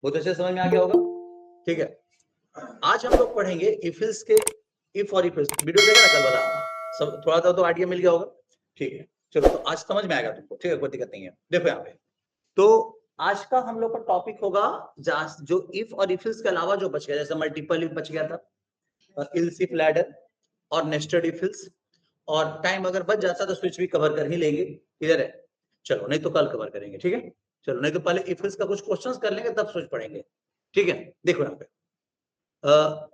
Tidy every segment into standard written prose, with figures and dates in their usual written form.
बहुत अच्छे समझ में आ गया होगा। ठीक है, आज हम लोग पढ़ेंगे इफ एल्स के इफ और इफ एल्स। वीडियो देखा ना कल वाला, सब थोड़ा सा तो आइडिया मिल गया होगा। ठीक है, चलो तो आज समझ में आएगा तुमको। ठीक है, कोई दिक्कत नहीं है। देखो यहाँ पे तो आज का हम लोग का टॉपिक होगा जो इफ और इफ एल्स के अलावा जो बच गया, जैसे मल्टीपल इफ बच गया था, इल्स इफ लैडर और नेस्टेड इफ एल्स, और टाइम अगर बच जाता तो स्विच भी कवर कर ही लेंगे। क्लियर है? चलो, नहीं तो कल कवर करेंगे। ठीक है, चलो, नहीं तो पहले इफ एल्स का कुछ क्वेश्चंस कर लेंगे तब स्विच पढ़ेंगे। ठीक है, देखो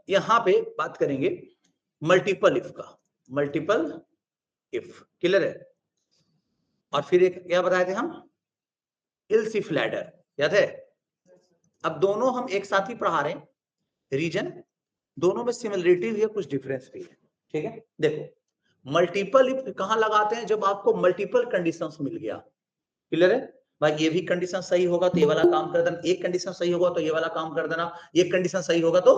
यहाँ पे बात करेंगे मल्टीपल इफ का। मल्टीपल इफ क्लियर है? और फिर एक क्या बताए थे हम, इल्स इफ लैडर, याद है? अब दोनों हम एक साथ ही पढ़ा रहे हैं, रीजन दोनों में सिमिलरिटी भी है, कुछ डिफरेंस भी है। ठीक है, देखो मल्टीपल इफ कहां लगाते हैं, जब आपको मल्टीपल कंडीशंस मिल गया। क्लियर है भाई? ये भी कंडीशन सही होगा तो ये वाला काम कर देना, एक कंडीशन सही होगा तो ये वाला काम कर देना, एक कंडीशन सही होगा तो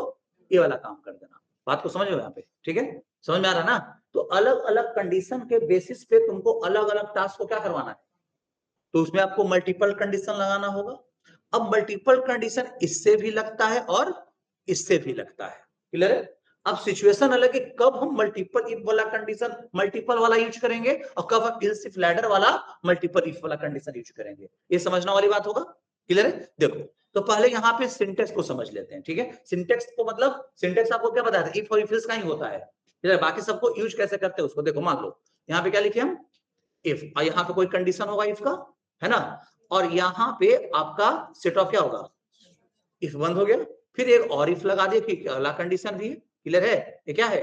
ये वाला काम कर देना। बात को समझ में यहाँ पे? ठीक है, समझ में आ रहा ना? तो अलग अलग कंडीशन के बेसिस पे तुमको अलग अलग टास्क को क्या करवाना है, तो उसमें आपको मल्टीपल कंडीशन लगाना होगा। अब मल्टीपल कंडीशन इससे भी लगता है और इससे भी लगता है। क्लियर है? अब सिचुएशन अलग है, कब हम मल्टीपल इफ वाला कंडीशन मल्टीपल वाला यूज करेंगे और कब हम इल्स इफ लैडर वाला मल्टीपल इफ वाला कंडीशन यूज करेंगे। ये समझना वाली बात होगा। क्लियर है? देखो तो पहले यहाँ पे सिंटेक्स को समझ लेते हैं। ठीक है, सिंटेक्स को मतलब सिंटेक्स आपको क्या बताया था, इफ और इफ एल्स का ही होता है। बाकी सबको यूज कैसे करते हैं उसको देखो। मान लो यहाँ पे क्या लिखे हम, इफ, और यहाँ पे कोई कंडीशन होगा इफ का, है ना? और यहाँ पे आपका सेट ऑफ क्या होगा, इफ बंद हो गया, फिर एक और इफ लगा दिए कि अगला कंडीशन भी है। क्लियर है? ये क्या है,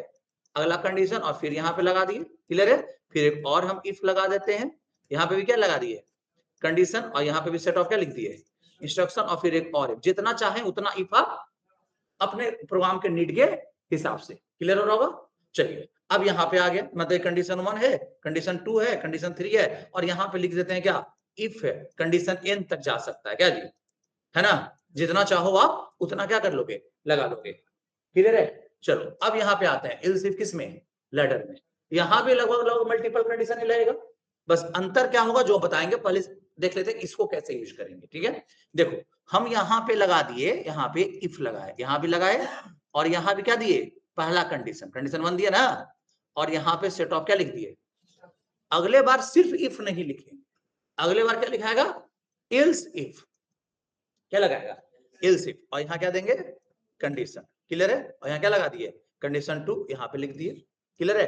अगला कंडीशन, और फिर यहाँ पे लगा दिए। क्लियर है? फिर एक और हम इफ लगा देते हैं, यहाँ पे भी क्या लगा दिए, कंडीशन, और यहाँ पे भी सेट ऑफ क्या लिख दिए, इंस्ट्रक्शन, और फिर एक और इफ। जितना चाहे उतना इफ आप अपने प्रोग्राम के नीड के हिसाब से। क्लियर हो रहा होगा? चलिए, अब यहाँ पे आ गया, मतलब कंडीशन 1 है, कंडीशन 2 है, कंडीशन 3 है, और यहाँ पे लिख देते हैं क्या, इफ है, कंडीशन n तक जा सकता है क्या जी, है ना? जितना चाहो आप उतना क्या कर लोगे, लगा लोगे। क्लियर है? चलो अब यहाँ पे आते हैं इल्स इफ, किसमें, लैडर में। यहाँ भी लगभग लगभग मल्टीपल कंडीशन ही लगेगा, बस अंतर क्या होगा जो बताएंगे, पहले देख लेते हैं इसको कैसे यूज करेंगे। ठीक है, देखो हम यहाँ पे लगा दिए, यहाँ पे इफ लगाए, यहाँ भी लगाए, और यहाँ भी क्या दिए, पहला कंडीशन, कंडीशन 1 दिया ना, और यहाँ पे सेट ऑफ क्या लिख दिए। अगले बार सिर्फ इफ नहीं लिखेंगे, अगले बार क्या लिखाएगा, इल्स इफ, क्या लगाएगा, इल्स इफ, और यहाँ क्या देंगे, कंडीशन। क्लियर है? और यहाँ क्या लगा दिए, कंडीशन 2 यहाँ पे लिख दिए। क्लियर है?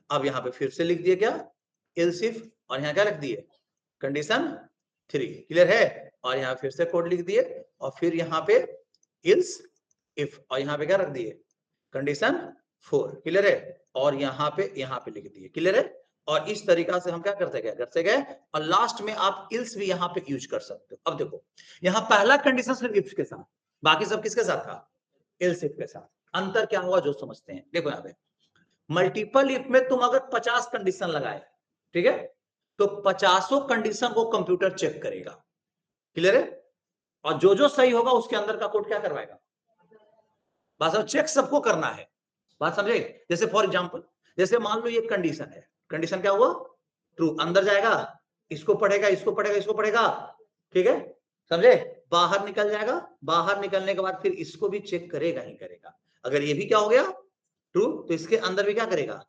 अब यहाँ पे फिर से लिख दिए क्या, इल्स इफ, और यहाँ क्या लिख दिए, कंडीशन 3। क्लियर है? और यहाँ फिर से कोड लिख दिए, और फिर यहाँ पे इल्स इफ, और यहाँ पे क्या रख दिए, कंडीशन 4। क्लियर है? और यहाँ पे लिख दिए। क्लियर है? और इस तरीका से हम क्या करते गए, और लास्ट में आप इल्स भी यहाँ पे यूज कर सकते हो। अब देखो यहाँ पहला कंडीशन सिर्फ इफ के साथ, बाकी सब किसके साथ था, इल्स इफ के साथ। अंतर क्या हुआ जो समझते हैं, देखो यहाँ पे मल्टीपल इफ में तुम अगर 50 कंडीशन लगाए, ठीक है, तो 50 कंडीशन को कंप्यूटर चेक करेगा। क्लियर है? और जो जो सही होगा उसके अंदर का कोड क्या करवाएगा, बस चेक सबको करना है। बात समझे? जैसे फॉर एग्जांपल, जैसे मान लो ये कंडीशन है, कंडीशन क्या हुआ, ट्रू, अंदर जाएगा, इसको पढ़ेगा, इसको पढ़ेगा, इसको पढ़ेगा। ठीक है, समझे? बाहर निकल जाएगा, बाहर निकलने के बाद फिर इसको भी चेक करेगा ही करेगा। अगर ये भी क्या हो गया, ट्रू, तो इसके अंदर भी क्या करेगा,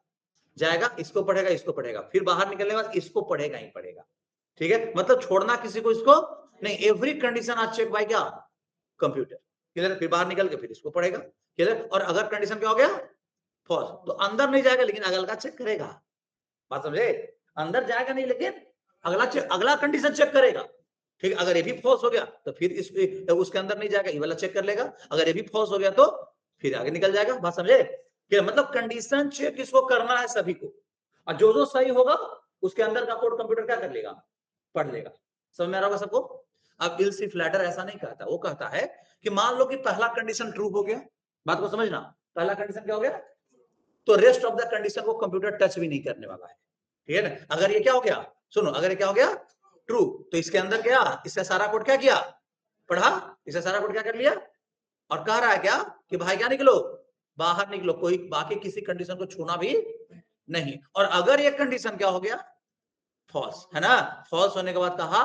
जाएगा, इसको पढ़ेगा, इसको पढ़ेगा, फिर बाहर निकलने के बाद इसको पढ़ेगा ही पढ़ेगा। ठीक है, मतलब छोड़ना किसी को इसको नहीं, एवरी कंडीशन आज चेक बाय क्या, कंप्यूटर। क्लियर? फिर बाहर निकल के फिर इसको पढ़ेगा। क्लियर? और अगर कंडीशन क्या हो गया, फॉल्स, तो अंदर नहीं जाएगा लेकिन अगला चेक करेगा। बात समझे? अंदर जाएगा नहीं लेकिन अगला कंडीशन चेक करेगा। ठीक है, अगर ये भी फॉल्स हो गया तो फिर उसके अंदर नहीं जाएगा, ये वाला चेक कर लेगा। अगर ये भी फॉल्स हो गया तो फिर आगे निकल जाएगा। बात समझे? कि मतलब कंडीशन चेक इसको करना है सभी को, और जो जो सही होगा उसके अंदर का कोड कंप्यूटर क्या कर लेगा, पढ़ लेगा। समझ में आ रहा होगा सबको? अब इल्स इफ लैडर ऐसा नहीं कहता, वो कहता है कि मान लो कि पहला कंडीशन ट्रू हो गया, बात को समझना, पहला कंडीशन क्या हो गया, तो रेस्ट ऑफ द कंडीशन को कंप्यूटर टच भी नहीं करने वाला है। ठीक है ना? अगर ये क्या हो गया, सुनो, अगर ये क्या हो गया, ट्रू, तो इसके अंदर क्या, इसका सारा कोड क्या किया, पढ़ा, इसका सारा कोड क्या कर लिया, और कह रहा है क्या कि भाई क्या निकलो, बाहर निकलो, कोई बाकी किसी कंडीशन को छूना भी नहीं। और अगर ये कंडीशन क्या हो गया, फॉल्स, है ना, फॉल्स होने के बाद कहा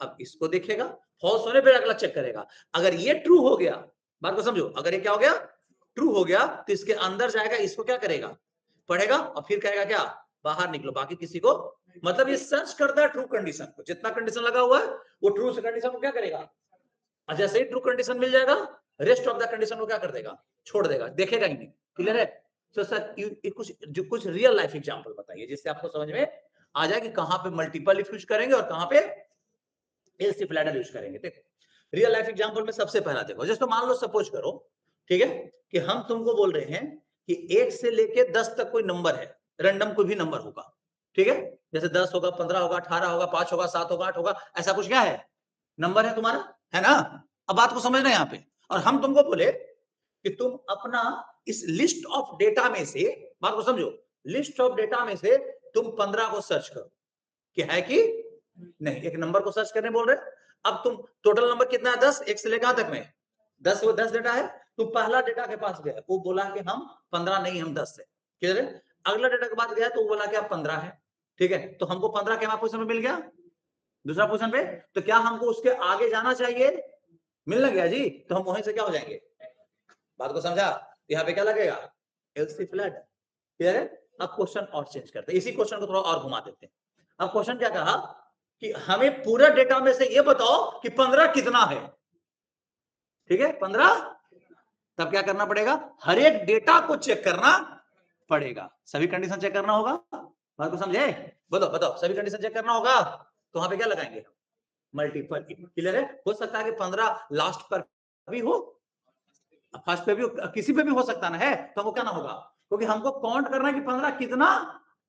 अब इसको देखेगा, फॉल्स होने पे अगला चेक करेगा। अगर ये ट्रू हो गया, बात को समझो, अगर ये क्या हो गया, ट्रू हो गया, तो इसके अंदर जाएगा, इसको क्या करेगा, पढ़ेगा और फिर कहेगा क्या, बाहर निकलो, बाकी किसी को, मतलब ये सर्च करता है ट्रू कंडीशन को, जितना कंडीशन लगा हुआ है वो ट्रू से कंडीशन को क्या करेगा, और जैसे ही ट्रू कंडीशन मिल जाएगा रेस्ट ऑफ द कंडीशन को क्या कर देगा, छोड़ देगा, देखेगा ही नहीं। क्लियर है? तो सर कुछ रियल लाइफ एग्जांपल बताइए जिससे आपको समझ में आ जाए कि कहां पे मल्टीपल इफ यूज करेंगे और कहां पे एल्स इफ लैडर यूज करेंगे। देखो रियल लाइफ एग्जांपल में सबसे पहला देखो, जैसे तो मान लो सपोज करो, ठीक है, कि हम तुमको बोल रहे हैं कि 1 से लेके 10 तक कोई नंबर है, रैंडम कोई भी नंबर होगा, ठीक है, जैसे 10 होगा, 15 होगा, 18 होगा, 5 होगा, 7 होगा, 8 होगा, ऐसा कुछ क्या है, नंबर है तुम्हारा, है ना? अब बात को समझना यहाँ पे, और हम तुमको बोले कि तुम अपना इस लिस्ट ऑफ डेटा में से, बात को समझो, लिस्ट ऑफ डेटा में से तुम 15 को सर्च करो कि है कि नहीं, एक नंबर को सर्च करने बोल रहे। अब तुम टोटल नंबर कितना है, 10, 1 से लेकर तक में 10, वो 10 डेटा है, तुम पहला डेटा के पास गया, वो बोला कि हम 15 नहीं, हम 10 है, क्लियर है? अगला डेटा के पास गया तो वो बोला कि आप 15 है, ठीक है, तो हमको 15 के पोजीशन में मिल गया, दूसरा पोजीशन पे, तो क्या हमको उसके आगे जाना चाहिए, मिल लग गया जी, तो हम वहीं से क्या हो जाएंगे, बात को समझा, यहाँ पे क्या लगेगा, एल्स इफ लैडर, क्लियर है? अब क्वेश्चन और चेंज करते हैं, इसी क्वेश्चन को थोड़ा और घुमा देते हैं। अब क्वेश्चन क्या कहा कि हमें पूरा डेटा में से ये बताओ कि 15 कितना है, ठीक है, 15, तब क्या करना पड़ेगा, हर एक डेटा को चेक करना पड़ेगा, सभी कंडीशन चेक करना होगा, बात को समझे, बोलो बताओ, सभी कंडीशन चेक करना होगा, तो वहां पे क्या लगाएंगे, मल्टीपल, क्लियर है? हो सकता है कि 15 लास्ट पर भी हो, फर्स्ट पे भी, किसी पे भी हो सकता ना है, तो हमको क्या ना होगा, क्योंकि हमको काउंट करना है कि 15 कितना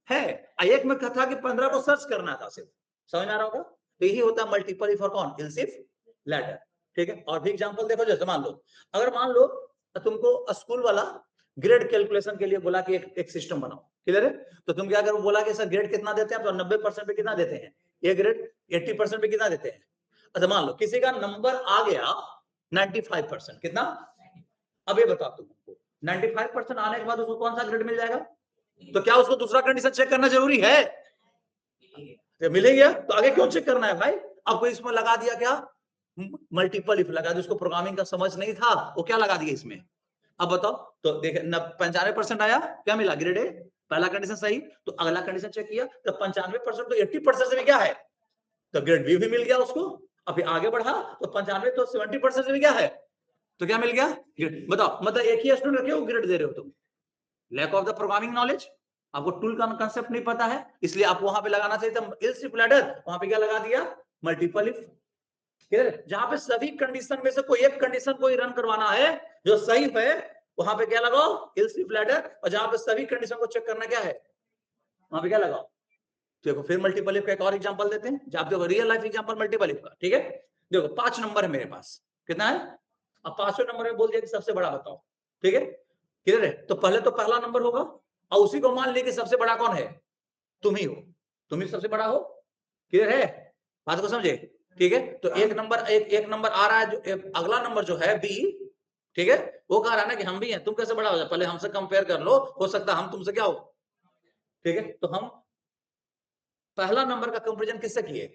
है, एक में था कि 15 को सर्च करना था सिर्फ, समझ में आ रहा होगा? तो यही होता है मल्टीपल इफ और कौन, एल्स इफ लैडर, ठीक है? और भी एग्जांपल देखो, जैसे मान लो, अगर मान लो तुमको स्कूल वाला ग्रेड कैलकुलेशन के लिए बोला कि एक सिस्टम बनाओ, क्लियर है? तो तुम क्या करो, बोला कि सर ग्रेड कितना देते हैं, तो 90% पे कितना देते हैं, ए ग्रेड, 80% पे कितना देते हैं, अच्छा मान लो किसी का नंबर आ गया 95%, कितना, अब ये बताओ तुमको 95% आने के बाद उसको कौन सा ग्रेड मिल जाएगा, तो क्या उसको दूसरा कंडीशन चेक करना जरूरी है, तो मिलेगा, तो आगे क्यों चेक करना है भाई, आपको इसमें लगा दिया क्या, मल्टीपल इफ लगा दिया, उसको प्रोग्रामिंग का समझ नहीं था, वो क्या लगा दिया इसमें, अब बताओ, तो देखे 95% आया, क्या मिला, ग्रेड ए, पहला कंडीशन सही, तो अगला कंडीशन चेक किया, तो 95% तो 80% से भी क्या है, तो ग्रेड बी भी मिल गया उसको, अभी आगे बढ़ा तो 95 तो 70% से भी क्या है, तो क्या मिल गया, बताओ, मतलब एक ही स्टूडेंट रखे हो ग्रेड दे रहे हो तुम, lack of the programming knowledge, आपको टूल का कंसेप्ट नहीं पता है, इसलिए आप वहां पे लगाना चाहिए था एल्स इफ लैडर, वहां पे क्या लगा दिया, मल्टीपल इफ, क्लियर? जहां पे सभी कंडीशन में से कोई एक कंडीशन कोई रन करवाना है जो सही है, वहां पे क्या लगाओ, एल्स इफ लैडर, और जहां पे सभी कंडीशन को चेक करना क्या है, वहां पे क्या लगाओ, देखो फिर मल्टीपल इफ का एक और एग्जांपल देते हैं, जब देखो real life example multiple if का, ठीक है? देखो 5 नंबर है मेरे पास, कितना है, अब 5वें नंबर में बोल दिया कि सबसे बड़ा बताओ, ठीक है, क्लियर है? तो पहले तो पहला नंबर होगा, और उसी को मान लिया कि सबसे बड़ा कौन है, तुम ही हो, तुम ही सबसे बड़ा हो, क्लियर है, बात को समझे, ठीक है? तो एक नंबर आ रहा है, जो अगला नंबर जो है बी, ठीक है, वो कह रहा है ना कि हम भी हैं, तुम कैसे बड़ा हो जाए, पहले हमसे कंपेयर कर लो, हो सकता है हम तुमसे क्या हो, ठीक है? तो हम पहला नंबर का कंपैरिजन किससे किए,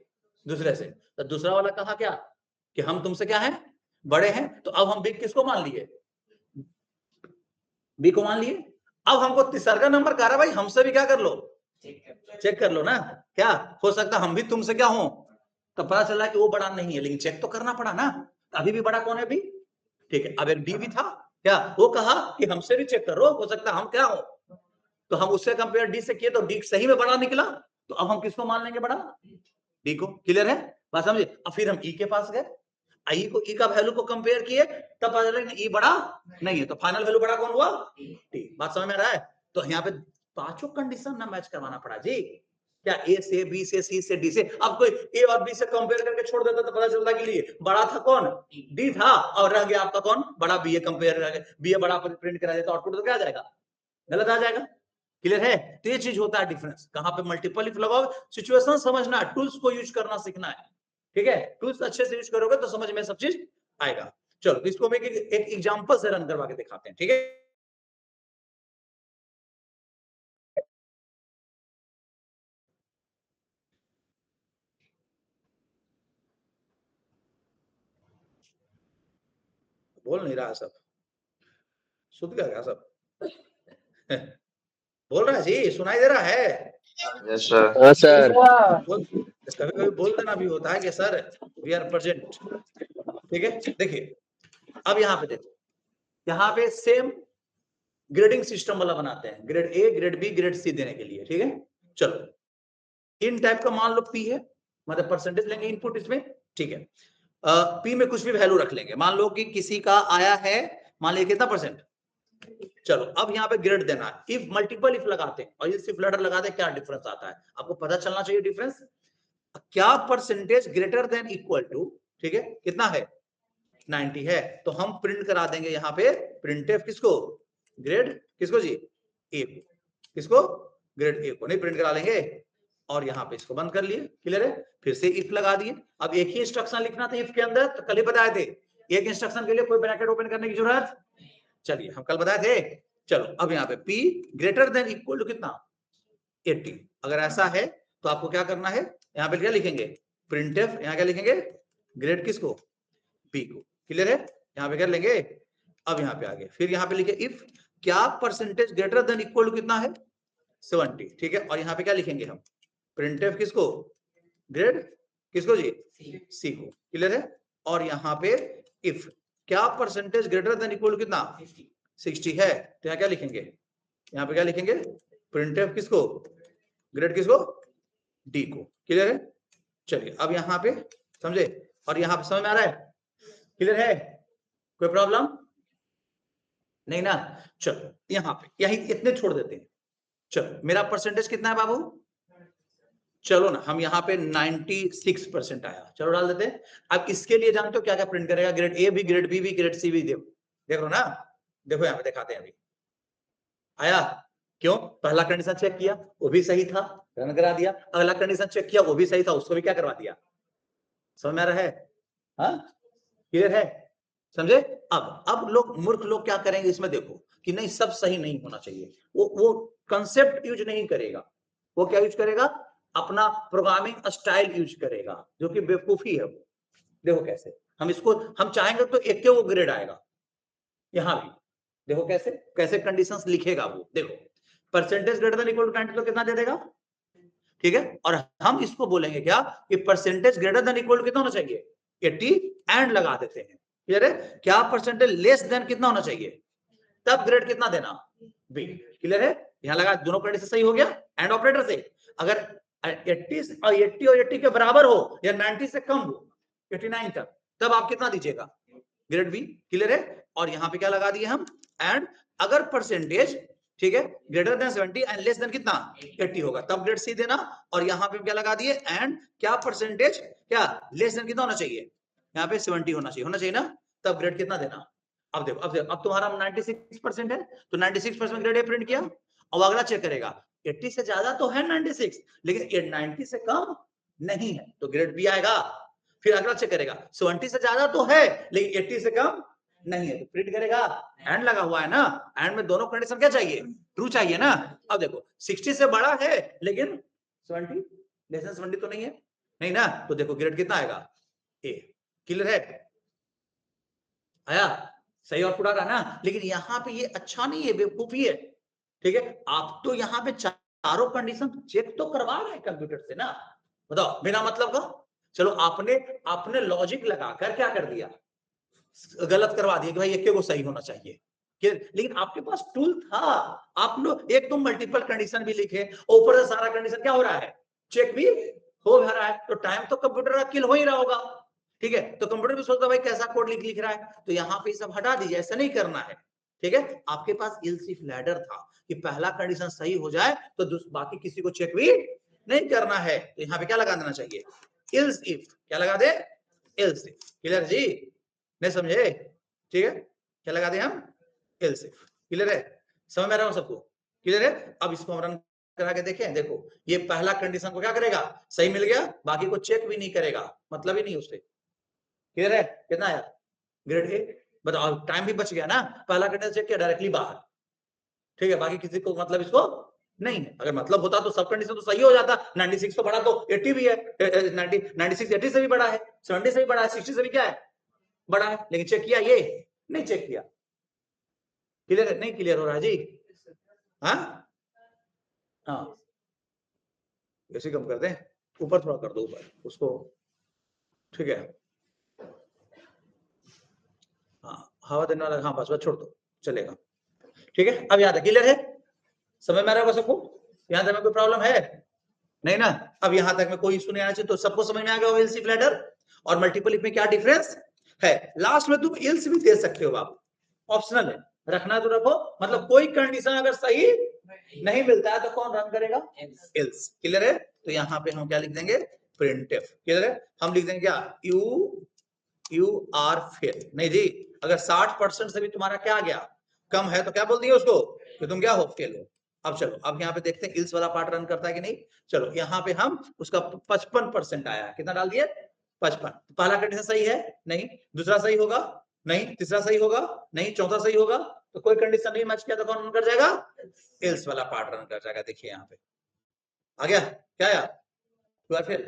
दूसरे से, तो दूसरा वाला कहा क्या कि हम तुमसे क्या है, बड़े हैं, तो अब हम बी किसको मान लिए, बी को मान लिए, अब हमको तीसरा नंबर कह रहा है भाई हमसे भी क्या कर लो, चेक कर लो ना, क्या हो सकता हम भी तुमसे क्या हो, तो पता चला कि वो बड़ा नहीं है, लेकिन चेक तो करना पड़ा ना, अभी भी बड़ा कौन है बी, ठीक है? अब एक डी भी था, क्या वो कहा कि हमसे भी चेक करो, हो सकता हम क्या हो, तो हम उससे कंपेयर डी से किए तो डी सही में बड़ा निकला, तो अब हम किसको मान लेंगे बड़ा, डी को, क्लियर है, बात समझे? अब फिर हम ई के पास गए, आई को ई का वैल्यू को कंपेयर किए, तब पता चला ई बड़ा नहीं है, तो फाइनल वैल्यू बड़ा कौन हुआ, डी, बात समझ में आ रहा है? तो यहाँ पे पांचों कंडीशन ना मैच करवाना पड़ा जी, क्या ए से बी से सी से डी से, अब कोई ए और बी से कंपेयर करके छोड़ देता तो पता चलता कि लिए बड़ा था कौन, डी था, और रह गया आपका कौन, बड़ा बी ए, कंपेयर करके बी ए बड़ा प्रिंट करा देता, आउटपुट तो क्या आ जाएगा, गलत आ जाएगा, क्लियर है? तो ये चीज होता है डिफरेंस, कहां पे मल्टीपल इफ लगाओ, सिचुएशन समझना है, टूल्स को यूज करना सीखना है, ठीक है? टूल्स अच्छे से यूज करोगे तो समझ में सब चीज आएगा। चलो तो इसको हम एक एग्जांपल से रन करवा के दिखाते हैं, ठीक है? बोल नहीं रहा सब, सुध गया क्या सब? बोल रहा है जी, सुनाई दे रहा है? Yes sir. हाँ सर। कभी कभी बोल देना भी होता है कि सर वी आर प्रेजेंट। ठीक है, देखिए अब यहाँ पे देखो, यहाँ पे सेम ग्रेडिंग सिस्टम वाला बनाते हैं, grade A, grade B, grade C देने के लिए। ठीक है, चलो इन टाइप का मान लो पी है, मतलब परसेंटेज लेंगे इनपुट इसमें। ठीक है, पी में कुछ भी वैल्यू रख लेंगे, मान लो कि किसी का आया है, मान लीजिए कितना परसेंट। चलो अब यहाँ पे ग्रेड देना है, इफ मल्टीपल इफ लगाते हैं और इफ लैडर लगाते हैं, क्या डिफरेंस आता है आपको पता चलना चाहिए डिफरेंस। क्या percentage greater than equal to, ठीक है, कितना है 90 है, तो हम प्रिंट करा देंगे यहाँ पे प्रिंटफ किसको, ग्रेड किसको जी, ए को, किसको, ग्रेड ए को नहीं प्रिंट करा लेंगे। और यहाँ पे इसको बंद कर लिए, क्लियर है, फिर से इफ लगा दिए। अब एक ही इंस्ट्रक्शन लिखना था इफ के अंदर, तो कल ही बताए थे एक इंस्ट्रक्शन के लिए कोई ब्रैकेट ओपन करने की जरूरत, चलिए हम कल बताए थे। चलो अब यहाँ पे P greater than equal to कितना 80, अगर ऐसा है तो आपको क्या करना है, यहाँ पे क्या लिखेंगे प्रिंटफ, यहाँ क्या लिखेंगे ग्रेड किसको, P को, क्लियर है, यहाँ पे कर लेंगे। अब यहाँ पे आगे फिर यहाँ पे लिखे इफ क्या percentage greater than equal to कितना है 70, ठीक है, और यहाँ पे क्या लिखेंगे हम प्रिंटफ किसको, ग्रेड किसको जी, सी को, क्लियर है। और यहाँ पे इफ क्या percentage greater than equal to कितना 60 है, तो यहाँ क्या लिखेंगे, यहाँ पे क्या लिखेंगे प्रिंटफ किसको, ग्रेड किसको, डी को, क्लियर है। चलिए अब यहाँ पे समझे, और यहाँ पे समझ में आ रहा है, क्लियर है, कोई प्रॉब्लम नहीं ना। चलो यहाँ पे यही इतने छोड़ देते हैं। चलो मेरा परसेंटेज कितना है बाबू, चलो ना हम यहाँ पे 96% आया, चलो डाल देते हैं। अब इसके लिए जानते हो क्या क्या प्रिंट करेगा, ग्रेड ए भी, ग्रेड बी भी, ग्रेड सी भी, देख लो ना, देखो यहाँ पे दिखाते हैं अभी आया, क्यों, पहला कंडीशन चेक किया वो भी सही था, रन करा दिया, अगला कंडीशन चेक किया वो भी सही था, उसको भी क्या करवा दिया, समझ में आ रहा है, हाँ क्लियर है, समझे। अब लोग मूर्ख लोग क्या करेंगे इसमें, देखो कि नहीं सब सही नहीं होना चाहिए, वो कंसेप्ट यूज नहीं करेगा, वो क्या यूज करेगा, अपना प्रोग्रामिंग स्टाइल यूज करेगा, जो कि बेवकूफी है। देखो कैसे हम इसको, हम चाहेंगे तो एक के वो ग्रेड आएगा, यहां भी देखो कैसे कैसे कंडीशंस लिखेगा वो, देखो percentage greater than equal to 90 तो कितना दे देगा, ठीक है, और हम इसको बोलेंगे क्या कि percentage greater than equal to कितना होना चाहिए 80 एंड लगा देते हैं, क्लियर है। क्या परसेंटेज लेस देन कितना होना चाहिए, तब ग्रेड कितना देना बी, क्लियर है, यहां लगा, दोनों कंडीशन सही हो गया एंड ऑपरेटर से। अगर 80 और 80 के बराबर हो या 90 से कम हो 89 तक, तब आप कितना दीजिएगा ग्रेड बी, क्लियर है। और यहाँ पे क्या लगा दिए हम एंड, अगर परसेंटेज ठीक है greater than 70 and less than कितना 80 होगा, तब ग्रेड सी देना। और यहाँ पे क्या लगा दिए एंड, क्या परसेंटेज क्या लेस देन कितना होना चाहिए, यहाँ पे 70 होना चाहिए ना, तब ग्रेड कितना देना। अब देखो अब तुम्हारा 96% है, तो 96% ग्रेड ए प्रिंट किया, अब अगला चेक करेगा 80 से ज्यादा तो है 96, लेकिन 90 से कम नहीं है, तो ग्रेड बी आएगा। फिर अगला चेक करेगा 70 से ज्यादा तो है लेकिन 80 से कम नहीं है, तो प्रिंट करेगा, एंड लगा हुआ है ना, एंड में दोनों कंडीशन क्या चाहिए, ट्रू चाहिए ना। अब देखो 60 से बड़ा है लेकिन 70 लेस देन 70 तो नहीं है, नहीं ना, तो देखो ग्रेड कितना आएगा ए, क्लियर है, आया सही और पूरा ना। लेकिन यहाँ पे ये अच्छा नहीं है, बेवकूफी है, ठीक है। आप तो यहाँ पे चारों कंडीशन चेक तो करवा रहे हैं कंप्यूटर से ना, बताओ बिना मतलब का। चलो आपने लॉजिक लगाकर क्या कर दिया, गलत करवा दिया कि भाई एक को सही होना चाहिए, लेकिन आपके पास टूल था, आप लोग एक तो मल्टीपल कंडीशन भी लिखे, ऊपर से सारा कंडीशन क्या हो रहा है, चेक भी हो रहा है, तो टाइम तो कंप्यूटर का किल हो ही रहा होगा, ठीक है। तो कंप्यूटर भी सोचता भाई कैसा कोड लिख रहा है, तो यहाँ पे सब हटा दीजिए, ऐसा नहीं करना है, ठीक है। आपके पास एल्स इफ लैडर था कि पहला कंडीशन सही हो जाए तो बाकी किसी को चेक भी नहीं करना है, तो यहाँ पे क्या लगा देना चाहिए, एल्स इफ, क्या लगा दे, एल्स इफ, क्लियर जी, नहीं समझे, ठीक है, क्या लगा दे हम, एल्स इफ, क्लियर है, समझ में आ रहा हूं सबको, क्लियर है। अब इसको हम रन करा के देखें, देखो ये पहला कंडीशन को क्या करेगा, सही मिल गया, बाकी को चेक भी नहीं करेगा, मतलब ही नहीं उससे, क्लियर है, कितना आया ग्रेड ए, बताओ टाइम भी बच गया ना, पहला कंडीशन चेक किया डायरेक्टली बाहर, ठीक है, बाकी किसी को मतलब इसको नहीं है, अगर मतलब होता तो सब कंडीशन तो सही हो जाता, 96 तो बड़ा तो 80 भी है, 96 80 से भी बड़ा है, 70 से भी बड़ा है, 60 से भी क्या है बड़ा है, लेकिन चेक किया ये नहीं चेक किया, क्लियर है? नहीं क्लियर हो रहा जी? हाँ हाँ, ऐसे कम कर दें, ऊपर थोड़ा कर दो, ऊपर उसको, ठीक है? हाँ, हवा देने वाला, हाँ बस छोड़ दो, चलेगा, ठीक है? अब याद है, क्लियर है? समझ में आ रहा होगा सबको? यहाँ तक में कोई प्रॉब्लम है नहीं ना? अब यहाँ तक में कोई इशू नहीं आना चाहिए, तो सबको समझ में आ गया होगा एलसीफ लैडर और मल्टीपल इफ में क्या डिफरेंस है। लास्ट में तुम इल्स भी दे सकते हो, आप ऑप्शनल है, रखना तो रखो, मतलब कोई कंडीशन अगर सही नहीं मिलता है तो कौन रन करेगा? इल्स, क्लियर है? तो यहाँ पे हम क्या लिख देंगे? प्रिंटफ, क्लियर है? हम लिख देंगे क्या? You are fail. नहीं जी, अगर 60% से भी तुम्हारा क्या आ गया, कम है, तो क्या बोल दिए उसको कि तुम क्या हो? फेल हो। अब चलो, अब यहाँ पे देखते हैं इल्स वाला पार्ट रन करता है कि नहीं। चलो, यहाँ पे हम उसका 55% आया, कितना डाल दिए? 55। पहला कंडीशन सही है? नहीं। दूसरा सही होगा? नहीं। तीसरा सही होगा? नहीं। चौथा सही होगा? तो कोई कंडीशन नहीं मैच किया तो कौन रन कर जाएगा? इल्स वाला पार्ट रन कर जाएगा। देखिए यहाँ पे आ गया, क्या आया? फेल,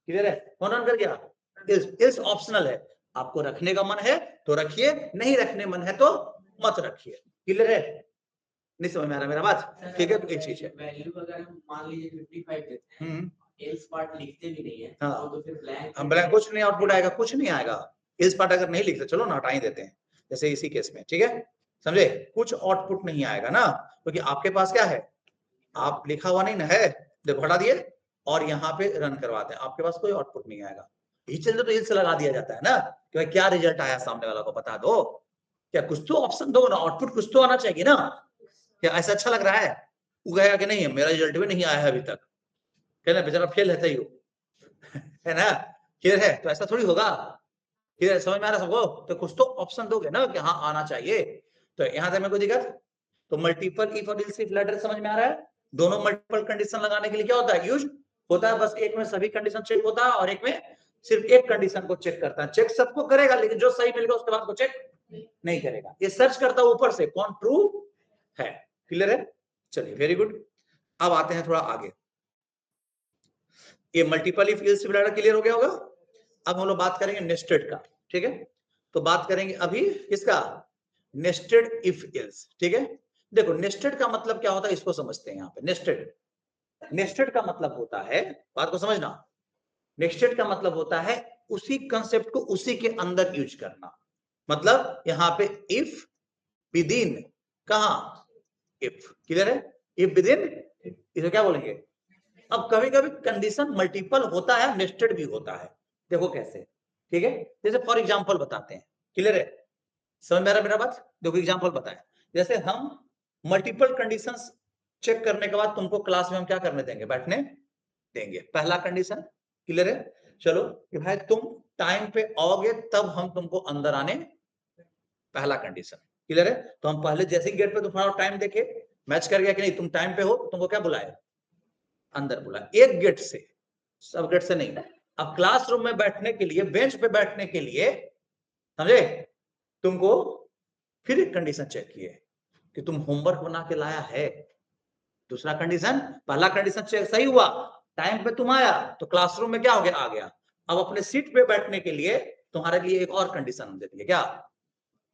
क्लियर है? कौन रन कर गया? इल्स ऑप्शनल है, आपको रखने का मन है तो रखिए, नहीं रखने मन है तो मत रखिए, क्लियर है? नहीं समझ में आ रहा मेरा बात? ठीक है, तो एक चीज है, वैल्यू अगर हम मान लीजिए 55 देते हैं, एल्स पार्ट लिखते भी नहीं है, हाँ, तो फिर ब्लैंक, हम ब्लैंक, कुछ नहीं आउटपुट आएगा, कुछ नहीं आएगा। इस पार्ट अगर नहीं लिखते, चलो ना हटा ही देते हैं, जैसे इसी केस में, ठीक है? समझे? कुछ आउटपुट नहीं आएगा ना, क्योंकि आपके पास क्या है? आप लिखा हुआ नहीं ना है, देखो हटा दिए और यहाँ पे रन करवाते हैं, आपके पास कोई आउटपुट नहीं आएगा। ये चलते तो इल्स लगा दिया जाता है ना, कि भाई क्या रिजल्ट आया सामने वाला को बता दो, क्या कुछ तो ऑप्शन दो ना, आउटपुट कुछ तो आना चाहिए ना। क्या ऐसा अच्छा लग रहा है? वो कहेगा कि नहीं मेरा रिजल्ट भी नहीं आया है अभी तक, कहना बेचारा फेल है ही है ना? क्लियर है? तो ऐसा थोड़ी होगा, क्लियर? समझ में आ रहा सबको? तो कुछ तो ऑप्शन दोगे ना कि हाँ आना चाहिए। तो यहाँ तक में कोई दिक्कत? तो मल्टीपल इफ और इल्स इफ लैडर समझ में आ रहा है? दोनों मल्टीपल कंडीशन लगाने के लिए क्या होता है? यूज होता है, बस एक में सभी कंडीशन चेक होता है और एक में सिर्फ एक कंडीशन को चेक करता है। चेक सबको करेगा, लेकिन जो सही मिलेगा उसके बाद को चेक नहीं करेगा, ये सर्च करता है ऊपर से कौन ट्रू है, क्लियर है? चलिए, वेरी गुड। अब आते हैं थोड़ा आगे, ये multiple if ills if ladder clear हो गया होगा। अब हम लोग बात करेंगे नेस्टेड का, ठीक है? तो बात करेंगे अभी किसका? नेस्टेड इफ इल्स, ठीक है? देखो, नेस्टेड का मतलब क्या होता है इसको समझते हैं। यहाँ पे नेस्टेड, नेस्टेड का मतलब होता है, बात को समझना, नेस्टेड का मतलब होता है उसी कंसेप्ट को उसी के अंदर यूज करना। मतलब यहाँ पे इफ विदिन, कहा? इफ, क्लियर है? इफ विदिन, इसे क्या बोलेंगे? अब कभी कभी कंडीशन मल्टीपल होता है, नेस्टेड भी होता है, देखो कैसे, ठीक है? जैसे फॉर एग्जांपल बताते हैं, क्लियर है? समझ में आ रहा मेरा बात? देखो एग्जांपल बताएं, जैसे हम मल्टीपल कंडीशंस चेक करने के बाद तुमको क्लास में हम क्या करने देंगे? बैठने देंगे। पहला कंडीशन, क्लियर है? चलो कि भाई तुम टाइम पे आओगे तब हम तुमको अंदर आने, पहला कंडीशन, क्लियर है? तो हम पहले जैसे गेट पे तुम्हारा टाइम देखे, मैच कर गया कि नहीं, तुम टाइम पे हो, तुमको क्या बुलाए? अंदर बुलाए, एक गेट से, सब गेट से नहीं। अब क्लासरूम में बैठने के लिए, बेंच पे बैठने के लिए, समझे, तुमको फिर एक कंडीशन चेक किए कि तुम होमवर्क बना के लाया है। दूसरा कंडीशन, पहला कंडीशन चेक सही हुआ, टाइम पे तुम आया, तो क्लासरूम में क्या हो गया? आ गया। अब अपने सीट पे बैठने के लिए तुम्हारे लिए एक और कंडीशन देती है, क्या?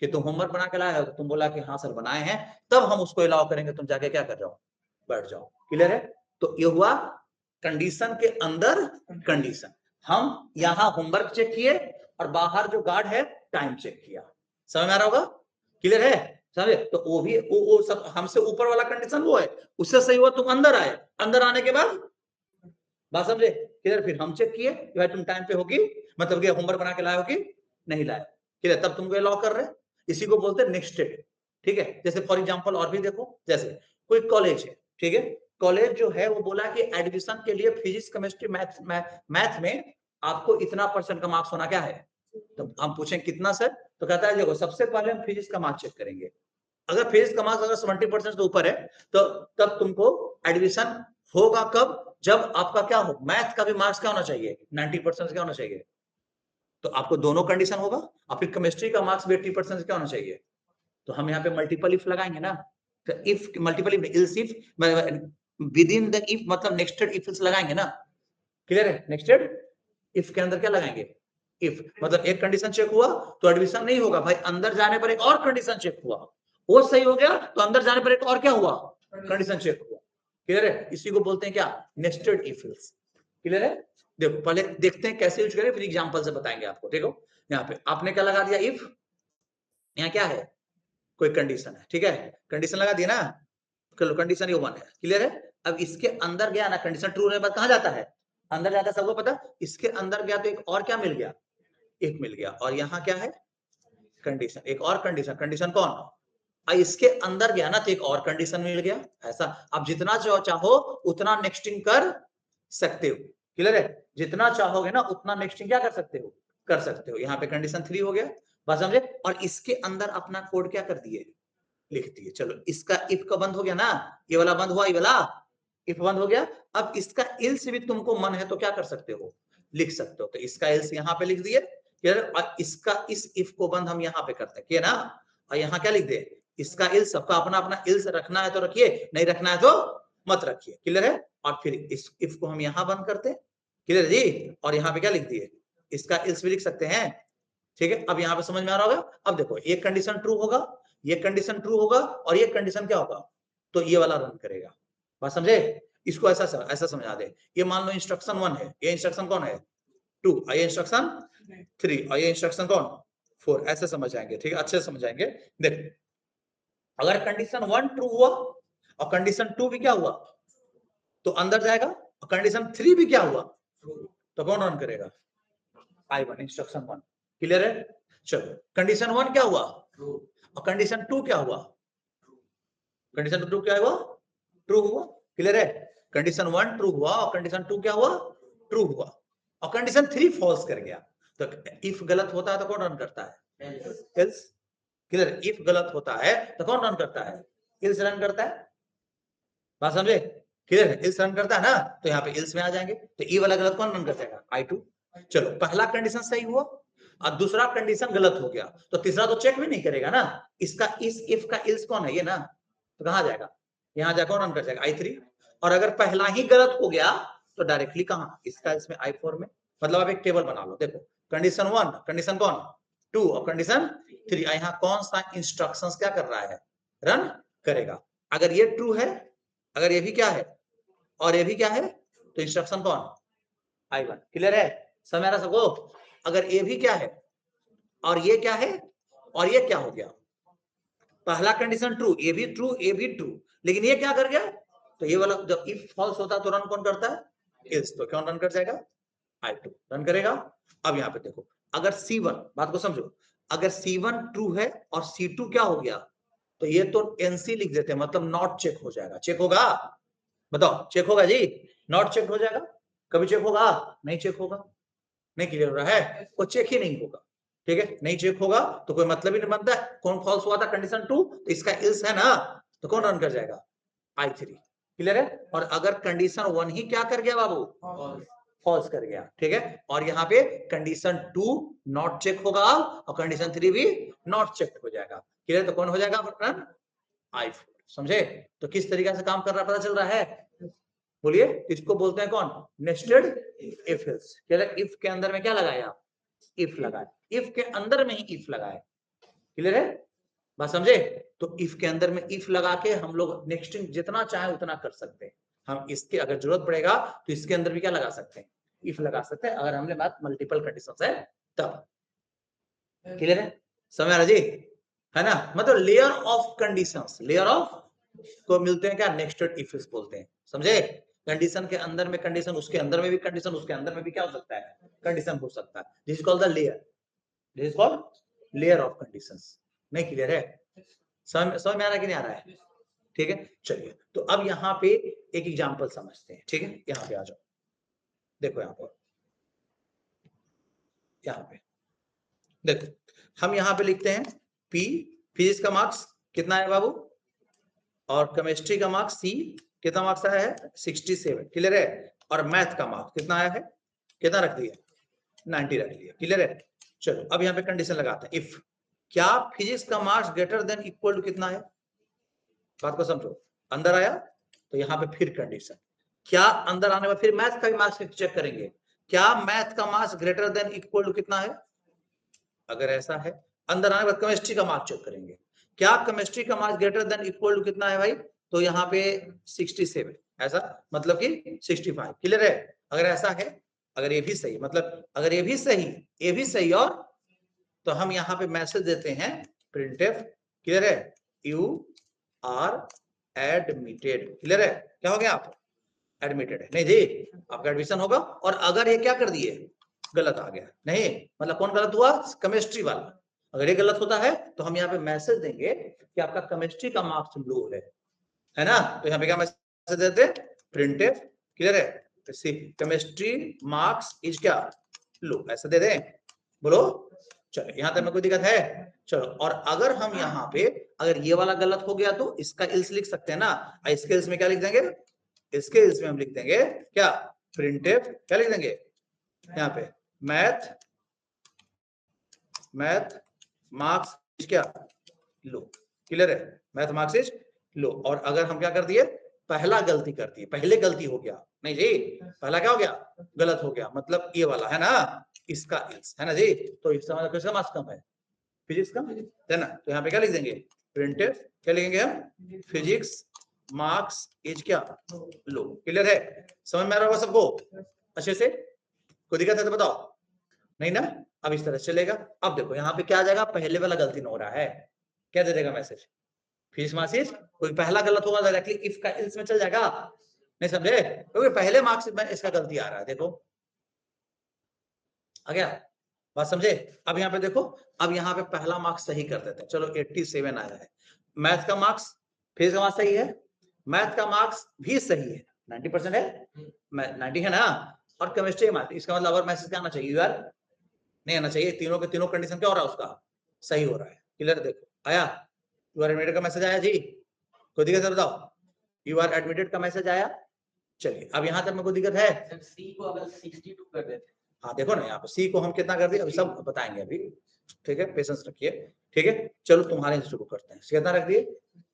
कि तुम होमवर्क बना के लाए हो, तो तुम बोला कि हाँ सर बनाए हैं, तब हम उसको अलाउ करेंगे, तुम जाके क्या कर जाओ? बैठ जाओ, क्लियर है? तो ये हुआ कंडीशन के अंदर कंडीशन। हम यहाँ होमवर्क चेक किए और बाहर जो गार्ड है टाइम चेक किया। समझ में आ रहा होगा? क्लियर है? समझे? तो वो भी वो सब हमसे ऊपर वाला कंडीशन वो है, उससे सही हुआ तुम अंदर आए, अंदर आने के बाद बात समझे? क्लियर? फिर हम चेक किए कि भाई तुम टाइम पे हो कि, मतलब कि होमवर्क बना के लाए हो कि नहीं लाए, क्लियर? तब तुमको अलाउ कर रहे हैं, इसी को बोलते हैं नेक्स्टेड, ठीक है? जैसे फॉर एग्जांपल और भी देखो, जैसे कोई कॉलेज है, ठीक है? कॉलेज जो है वो बोला कि एडमिशन के लिए फिजिक्स केमिस्ट्री मैथ में आपको इतना % का मार्क्स होना क्या है? तो हम पूछें कितना सर, तो कहता है देखो सबसे पहले हम फिजिक्स का मार्क्स चेक करेंगे, अगर फिजिक्स का मार्क्स अगर 70% से ऊपर है तो तब तुमको एडमिशन होगा। कब? जब आपका क्या हो, मैथ का भी मार्क्स क्या होना चाहिए? 90% से क्या होना चाहिए? तो आपको दोनों कंडीशन होगा, और फिर केमिस्ट्री का मार्क्स भी 80% से क्या होना चाहिए? तो हम यहाँ पे मल्टीपल इफ लगाएंगे ना, तो if multiple if, ills if, with in the if मतलब नेक्स्टेड इफ लगाएंगे ना, क्लियर है? नेक्स्टेड इफ के अंदर क्या लगाएंगे? इफ मतलब एक कंडीशन चेक हुआ तो एडमिशन नहीं होगा भाई, अंदर जाने पर एक और कंडीशन चेक हुआ, वो सही हो गया तो अंदर जाने पर एक और क्या हुआ, कंडीशन चेक हुआ। क्लियर है? इसी को बोलते हैं क्या, नेस्टेड इफ एल्स। क्लियर है? देखो पहले देखते हैं कैसे यूज करें, फिर एग्जांपल से बताएंगे आपको। देखो यहाँ पे आपने क्या लगा दिया, इफ, यहाँ क्या है, कोई कंडीशन है, ठीक है, कंडीशन लगा दिया ना, चलो कंडीशन ये 1 है। क्लियर है? अब इसके अंदर गया ना, कंडीशन ट्रू होने के बाद कहां जाता है, अंदर जाता है, सबको पता। इसके अंदर गया तो एक और क्या मिल गया, एक मिल गया, और यहाँ क्या है, कंडीशन, एक और कंडीशन, कंडीशन कौन, इसके अंदर गया ना तो एक और कंडीशन मिल गया। ऐसा आप जितना चाहो उतना नेक्स्टिंग कर सकते हो। क्लियर है? जितना चाहोगे ना उतना नेक्स्टिंग क्या कर सकते हो, कर सकते हो। यहाँ पे कंडीशन 3 हो गया, बात समझे। और इसके अंदर अपना कोड क्या कर दिए, लिख दिए। चलो इसका इफ का बंद हो गया ना, ये वाला बंद हुआ, ये वाला इफ बंद हो गया। अब इसका इल्स भी तुमको मन है तो क्या कर सकते हो, लिख सकते हो। तो इसका इल्स यहाँ पे लिख दिए, क्लियर। और इसका इस इफ को बंद हम यहाँ पे करते हैं, ना। और यहाँ क्या लिख दे, इसका इल्स, सबका अपना अपना इल्स रखना है तो रखिए, नहीं रखना है तो मत रखिए। क्लियर है? और फिर इस इफ को हम यहाँ बंद करते हैं। क्लियर जी? और यहाँ पे क्या लिख दिए, इसका इल्स भी लिख सकते हैं। ठीक है, अब यहाँ पे समझ में आ रहा होगा। अब देखो ये कंडीशन ट्रू होगा, ये कंडीशन ट्रू होगा, और ये कंडीशन क्या होगा, तो ये वाला रन करेगा। बात समझे? इसको ऐसा समझा दे। ये मान लो इंस्ट्रक्शन 1 है, ये इंस्ट्रक्शन कौन है, 2, और ये इंस्ट्रक्शन 3, और ये इंस्ट्रक्शन कौन, 4। ऐसे समझ आएंगे, ठीक है, अच्छे से समझाएंगे। देखो अगर कंडीशन 1 ट्रू हुआ और कंडीशन 2 भी क्या हुआ, तो अंदर जाएगा, और कंडीशन 3 भी क्या हुआ, तो कौन रन करेगा, I1, इंस्ट्रक्शन 1। क्लियर है? चलो कंडीशन 1 क्या हुआ, और कंडीशन 2 क्या हुआ, कंडीशन 2 क्या हुआ, ट्रू हुआ। क्लियर है? कंडीशन 1 ट्रू हुआ और कंडीशन 2 क्या हुआ, ट्रू हुआ, और कंडीशन 3 फॉल्स कर गया। तो इफ गलत होता है तो कौन रन करता है, एल्स। क्लियर? इफ गलत होता है तो कौन रन करता है, एल्स रन करता है। बात समझे? क्लियर है? एल्स रन करता है ना, तो यहाँ पे एल्स में आ जाएंगे। तो ई वाला गलत कौन रन कर जाएगा, I2। चलो पहला कंडीशन सही हुआ और दूसरा कंडीशन गलत हो गया, तो तीसरा तो चेक भी नहीं करेगा ना। इसका इस इफ का एल्स कौन है, ये ना, तो कहां जाएगा, यहां जाकर रन कर जाएगा, I3। और अगर पहला ही गलत हो गया तो डायरेक्टली कहां, इसका इसमें I4 में। मतलब आप एक टेबल बना लो, देखो कंडीशन 1, कंडीशन कौन, 2, और कंडीशन 3, यहाँ कौन सा इंस्ट्रक्शंस क्या कर रहा है, रन करेगा। अगर ये ट्रू है, अगर ये भी क्या है, और ये भी क्या है, तो इंस्ट्रक्शन कौन, I1। क्लियर है? समझ आ रहा सबको? अगर ये भी क्या है और ये क्या है और ये क्या हो गया, पहला कंडीशन ट्रू, ये भी ट्रू, ये भी ट्रू, लेकिन ये क्या कर गया, तो ये वाला जब इफ फॉल्स होता है तो रन कौन करता है, एल्स। तो कौन रन कर जाएगा, I2 रन करेगा। अब यहाँ पे देखो अगर C1, बात को समझो, अगर C1 ट्रू है और C2 क्या हो गया, तो ये तो NC लिख देते हैं, मतलब नॉट चेक हो जाएगा। चेक होगा, बताओ चेक होगा जी, नॉट चेक हो जाएगा। कभी चेक होगा, नहीं चेक होगा। नहीं क्लियर हो रहा है, वो चेक ही नहीं होगा। ठीक है, नहीं चेक होगा तो कोई मतलब ही नहीं बनता। कौन फॉल्स हुआ था, कंडीशन 2, तो इसका इल्स है ना, तो कौन रन कर जाएगा, I3। क्लियर है? और अगर कंडीशन 1 ही क्या कर गया बाबू, फॉल्स कर गया। ठीक है, और यहाँ पे कंडीशन 2 नॉट चेक होगा और कंडीशन 3 भी नॉट चेक हो जाएगा। क्लियर? तो कौन हो जाएगा रन, I4। समझे? तो किस तरीके से काम कर रहा पता चल रहा है, बोलिए। इसको बोलते हैं कौन, नेस्टेड इफ एल्स। इफ के अंदर में क्या लगाया, इफ लगाया, इफ के अंदर में ही इफ लगाया। क्लियर है? बात समझे? तो इफ के अंदर में इफ लगा के हम लोग नेक्स्टिंग जितना चाहे उतना कर सकते हैं। हम इसके अगर जरूरत पड़ेगा तो इसके अंदर भी क्या लगा सकते हैं, इफ लगा सकते हैं, अगर हमने बात मल्टीपल कंडीशंस है तब। क्लियर है? समझ आ रहा जी, है ना। मतलब layer of conditions, layer of को मिलते हैं क्या, नेस्टेड इफ बोलते हैं। समझे? कंडीशन के अंदर में कंडीशन, उसके अंदर में भी कंडीशन, उसके अंदर में भी क्या हो सकता है, कंडीशन हो सकता है। This is called the layer, this is called layer of conditions. नहीं क्लियर है? समझ में आ रहा है कि नहीं आ रहा है? ठीक है, चलिए। तो अब यहाँ पे एक एग्जांपल समझते हैं। ठीक है, यहाँ पे आ जाओ, देखो यहाँ पे देखो, हम यहाँ पे लिखते हैं P, फिजिक्स का मार्क्स कितना है बाबू, और केमिस्ट्री का मार्क्स C कितना मार्क्स आया है, 67। क्लियर है? और मैथ का मार्क्स कितना आया है, कितना रख दिया, 90 रख लिया। क्लियर है? चलो अब यहाँ पे कंडीशन लगाते हैं, इफ क्या फिजिक्स का marks greater than equal to कितना है, बात को समझो। अंदर आया तो यहाँ पे फिर कंडीशन, क्या अंदर आने में फिर मैथ का भी मार्क्स चेक करेंगे, क्या मैथ का marks greater than equal to कितना है? अगर ऐसा है, अंदर आने पर केमिस्ट्री का मार्क्स चेक करेंगे, क्या केमिस्ट्री का marks greater than equal to कितना है भाई? तो यहाँ पे 67, ऐसा मतलब कि 65। क्लियर है? अगर ऐसा है, अगर ये भी सही, मतलब अगर ये भी सही और तो हम यहाँ पे मैसेज देते हैं प्रिंटफ। क्लियर है? You are admitted. क्लियर है? क्या हो गया? आप एडमिटेड है। नहीं जी, आपका एडमिशन होगा। और अगर ये क्या कर दिए, गलत आ गया, नहीं मतलब कौन गलत हुआ? केमिस्ट्री वाला। अगर ये गलत होता है तो हम यहाँ पे मैसेज देंगे कि आपका केमिस्ट्री का मार्क्स लो है ना? तो यहाँ पे क्या मैसेज देते? प्रिंटफ। क्लियर है? केमिस्ट्री मार्क्स इज क्या? लो, ऐसा दे दें। बोलो, चलो यहाँ तक में कोई दिक्कत है? चलो, और अगर हम यहाँ पे अगर ये वाला गलत हो गया तो इसका इल्स लिख सकते हैं ना? इसके इल्स में क्या लिख देंगे? इसके इल्स में हम लिख देंगे क्या? प्रिंटफ। क्या लिख देंगे यहाँ पे? मैथ मार्क्स इज क्या? लो। क्लियर है? Math marks is low. और अगर हम क्या कर दिए, पहला गलती कर दिए, पहले गलती हो गया, नहीं जी, पहला क्या हो गया? गलत हो गया, मतलब ये वाला है ना, इसका इल्स है ना जी। तो इसका मतलब किसका मार्क्स कम है? फिजिक्स का है ना? तो यहाँ पे क्या लिख देंगे? प्रिंटफ। क्या लिखेंगे हम? फिजिक्स मार्क्स इज क्या? लो। क्लियर है? समझ में आ रहा होगा सबको अच्छे से? कोई दिक्कत है तो बताओ। नहीं ना? अब इस तरह चलेगा। अब देखो यहाँ पे क्या आ जाएगा, पहले वाला गलती न हो रहा है, क्या दे देगा मैसेज? फिजिक्स मार्क्स इज, कोई पहला गलत होगा डायरेक्टली इफ का इल्स में चल जाएगा। नहीं समझे? क्योंकि पहले मार्क्स में इसका गलती आ रहा है। देखो आ गया, बात समझे? अब यहाँ पे देखो, अब यहाँ पे पहला मार्क्स सही कर देते हैं। चलो 87 आया है। मैथ का मार्क्स, फिजिक्स का मार्क्स सही है, मैथ का मार्क्स भी सही है, 90% है, 90 है ना? और केमिस्ट्री मार्क्स, इसका मतलब और मैसेज क्या आना चाहिए? यार नहीं आना चाहिए। तीनों के तीनों कंडीशन क्या हो रहा है उसका? सही हो रहा है। क्लियर? देखो आया, यू आर एडमिटेड का मैसेज आया जी। कोई दिक्कत है बताओ? यू आर एडमिटेड का मैसेज आया। चलिए, अब यहाँ तक में कोई दिक्कत है? सी को अगर 62 कर देते, हाँ देखो ना, यहाँ पे सी को हम कितना कर दिए, अभी सब बताएंगे अभी। ठीक है, पेशेंस रखिए। ठीक है, चलो तुम्हारे से शुरू करते हैं। कितना रख दिए?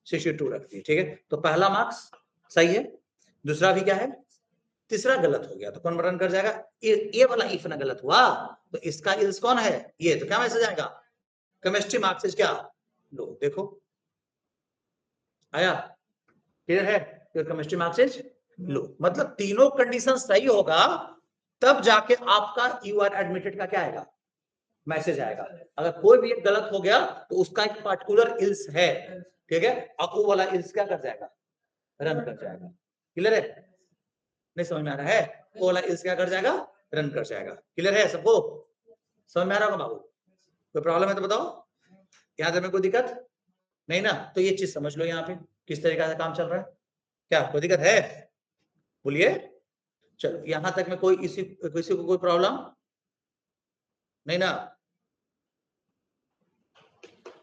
62 रख दिए। ठीक है, तो पहला मार्क्स सही है, दूसरा भी क्या है, तीसरा गलत हो गया तो कौन रन कर जाएगा? ये वाला इफ ना गलत हुआ तो इसका इल्स कौन है? ये। तो क्या मैसेज आएगा? केमिस्ट्री मार्क्स इज क्या? लो। देखो आया? क्लियर है? केमिस्ट्री मार्क्स इज लो, मतलब तीनों कंडीशन सही होगा तब जाके आपका यू आर एडमिटेड का क्या आएगा? मैसेज आएगा। अगर कोई भी एक गलत हो गया तो उसका एक पार्टिकुलर इल्स है। ठीक है, अब वो वाला इल्स क्या कर जाएगा? रन कर जाएगा। क्लियर है? नहीं समझ में आ रहा है? वो वाला इल्स क्या कर जाएगा? रन कर जाएगा। क्लियर है सबको? समझ में आ रहा होगा बाबू? कोई प्रॉब्लम है तो बताओ। यहाँ तक में कोई दिक्कत नहीं ना? तो ये चीज समझ लो यहाँ पे किस तरीके से काम चल रहा है। क्या कोई दिक्कत है? बोलिए। चलो, यहाँ तक में कोई किसी को कोई प्रॉब्लम नहीं ना?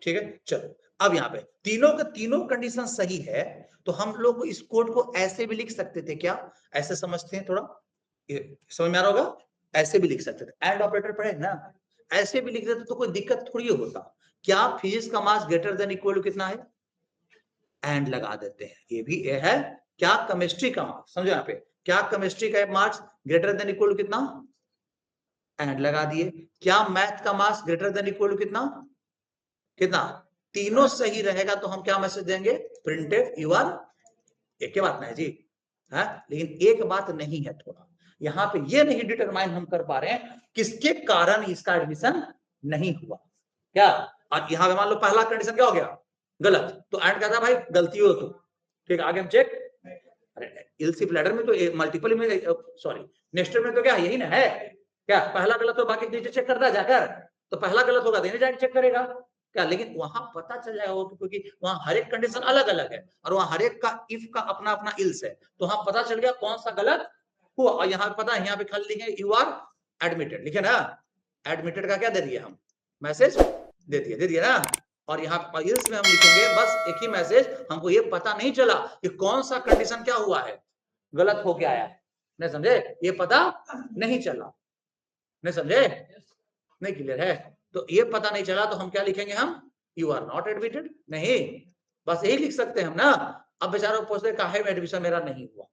ठीक है, चलो अब यहाँ पे तीनों के तीनों कंडीशन सही है तो हम लोग इस कोड को ऐसे भी लिख सकते थे क्या? ऐसे समझते हैं थोड़ा, ये समझ में आ रहा होगा? ऐसे भी लिख सकते थे, एंड ऑपरेटर पढ़े ना, ऐसे भी लिख देते तो कोई दिक्कत थोड़ी होता। क्या फिजिक्स का मास ग्रेटर देन इक्वल टू कितना है? एंड लगा देते हैं। ये भी ये है। क्या केमिस्ट्री का मार्क्स, समझो यहाँ पे, क्या केमिस्ट्री का marks greater than equal to कितना? एंड लगा दिए। क्या मैथ का marks greater than equal to कितना? कितना? तीनों सही रहेगा तो हम क्या मैसेज देंगे? Printed you are. एक ही बात ना है जी, है? लेकिन एक बात नहीं है थोड़ा, यहाँ पे ये नहीं डिटरमाइन हम कर पा रहे हैं किसके कारण इसका एडमिशन नहीं हुआ। क्या? और यहाँ पे मान लो पहला कंडीशन क्या हो गया? गलत, तो एंड कहता भाई गलती हो तो ठीक, आगे हम चेक। अरे इल्सिफ लैडर में तो मल्टीपल में, सॉरी नेक्स्ट में तो क्या यही ना है? क्या पहला गलत हो बाकी नीचे चेक करता जाकर, तो पहला गलत होगा देने जाकर चेक करेगा क्या? लेकिन वहां पता चल जाएगा क्योंकि वहां हर एक कंडीशन अलग अलग है और वहां हर एक का इफ का अपना अपना इल्स है, तो वहां पता चल गया कौन सा गलत हुआ। और यहाँ पता है, यहाँ पे खाली लिखे यू आर एडमिटेड, लिखे ना, एडमिटेड का क्या दे दिया हम? मैसेज दे दिया ना। और यहाँ इल्स में हम लिखेंगे बस एक ही मैसेज, हमको ये पता नहीं चला कि कौन सा कंडीशन क्या हुआ है, गलत हो गया है। नहीं समझे? ये पता नहीं चला। नहीं समझे? नहीं क्लियर है? तो ये पता नहीं चला तो हम क्या लिखेंगे? हम यू आर नॉट एडमिटेड। नहीं, बस यही लिख सकते हैं हम ना। अब बेचारों को पूछते काहे में एडमिशन मेरा नहीं हुआ,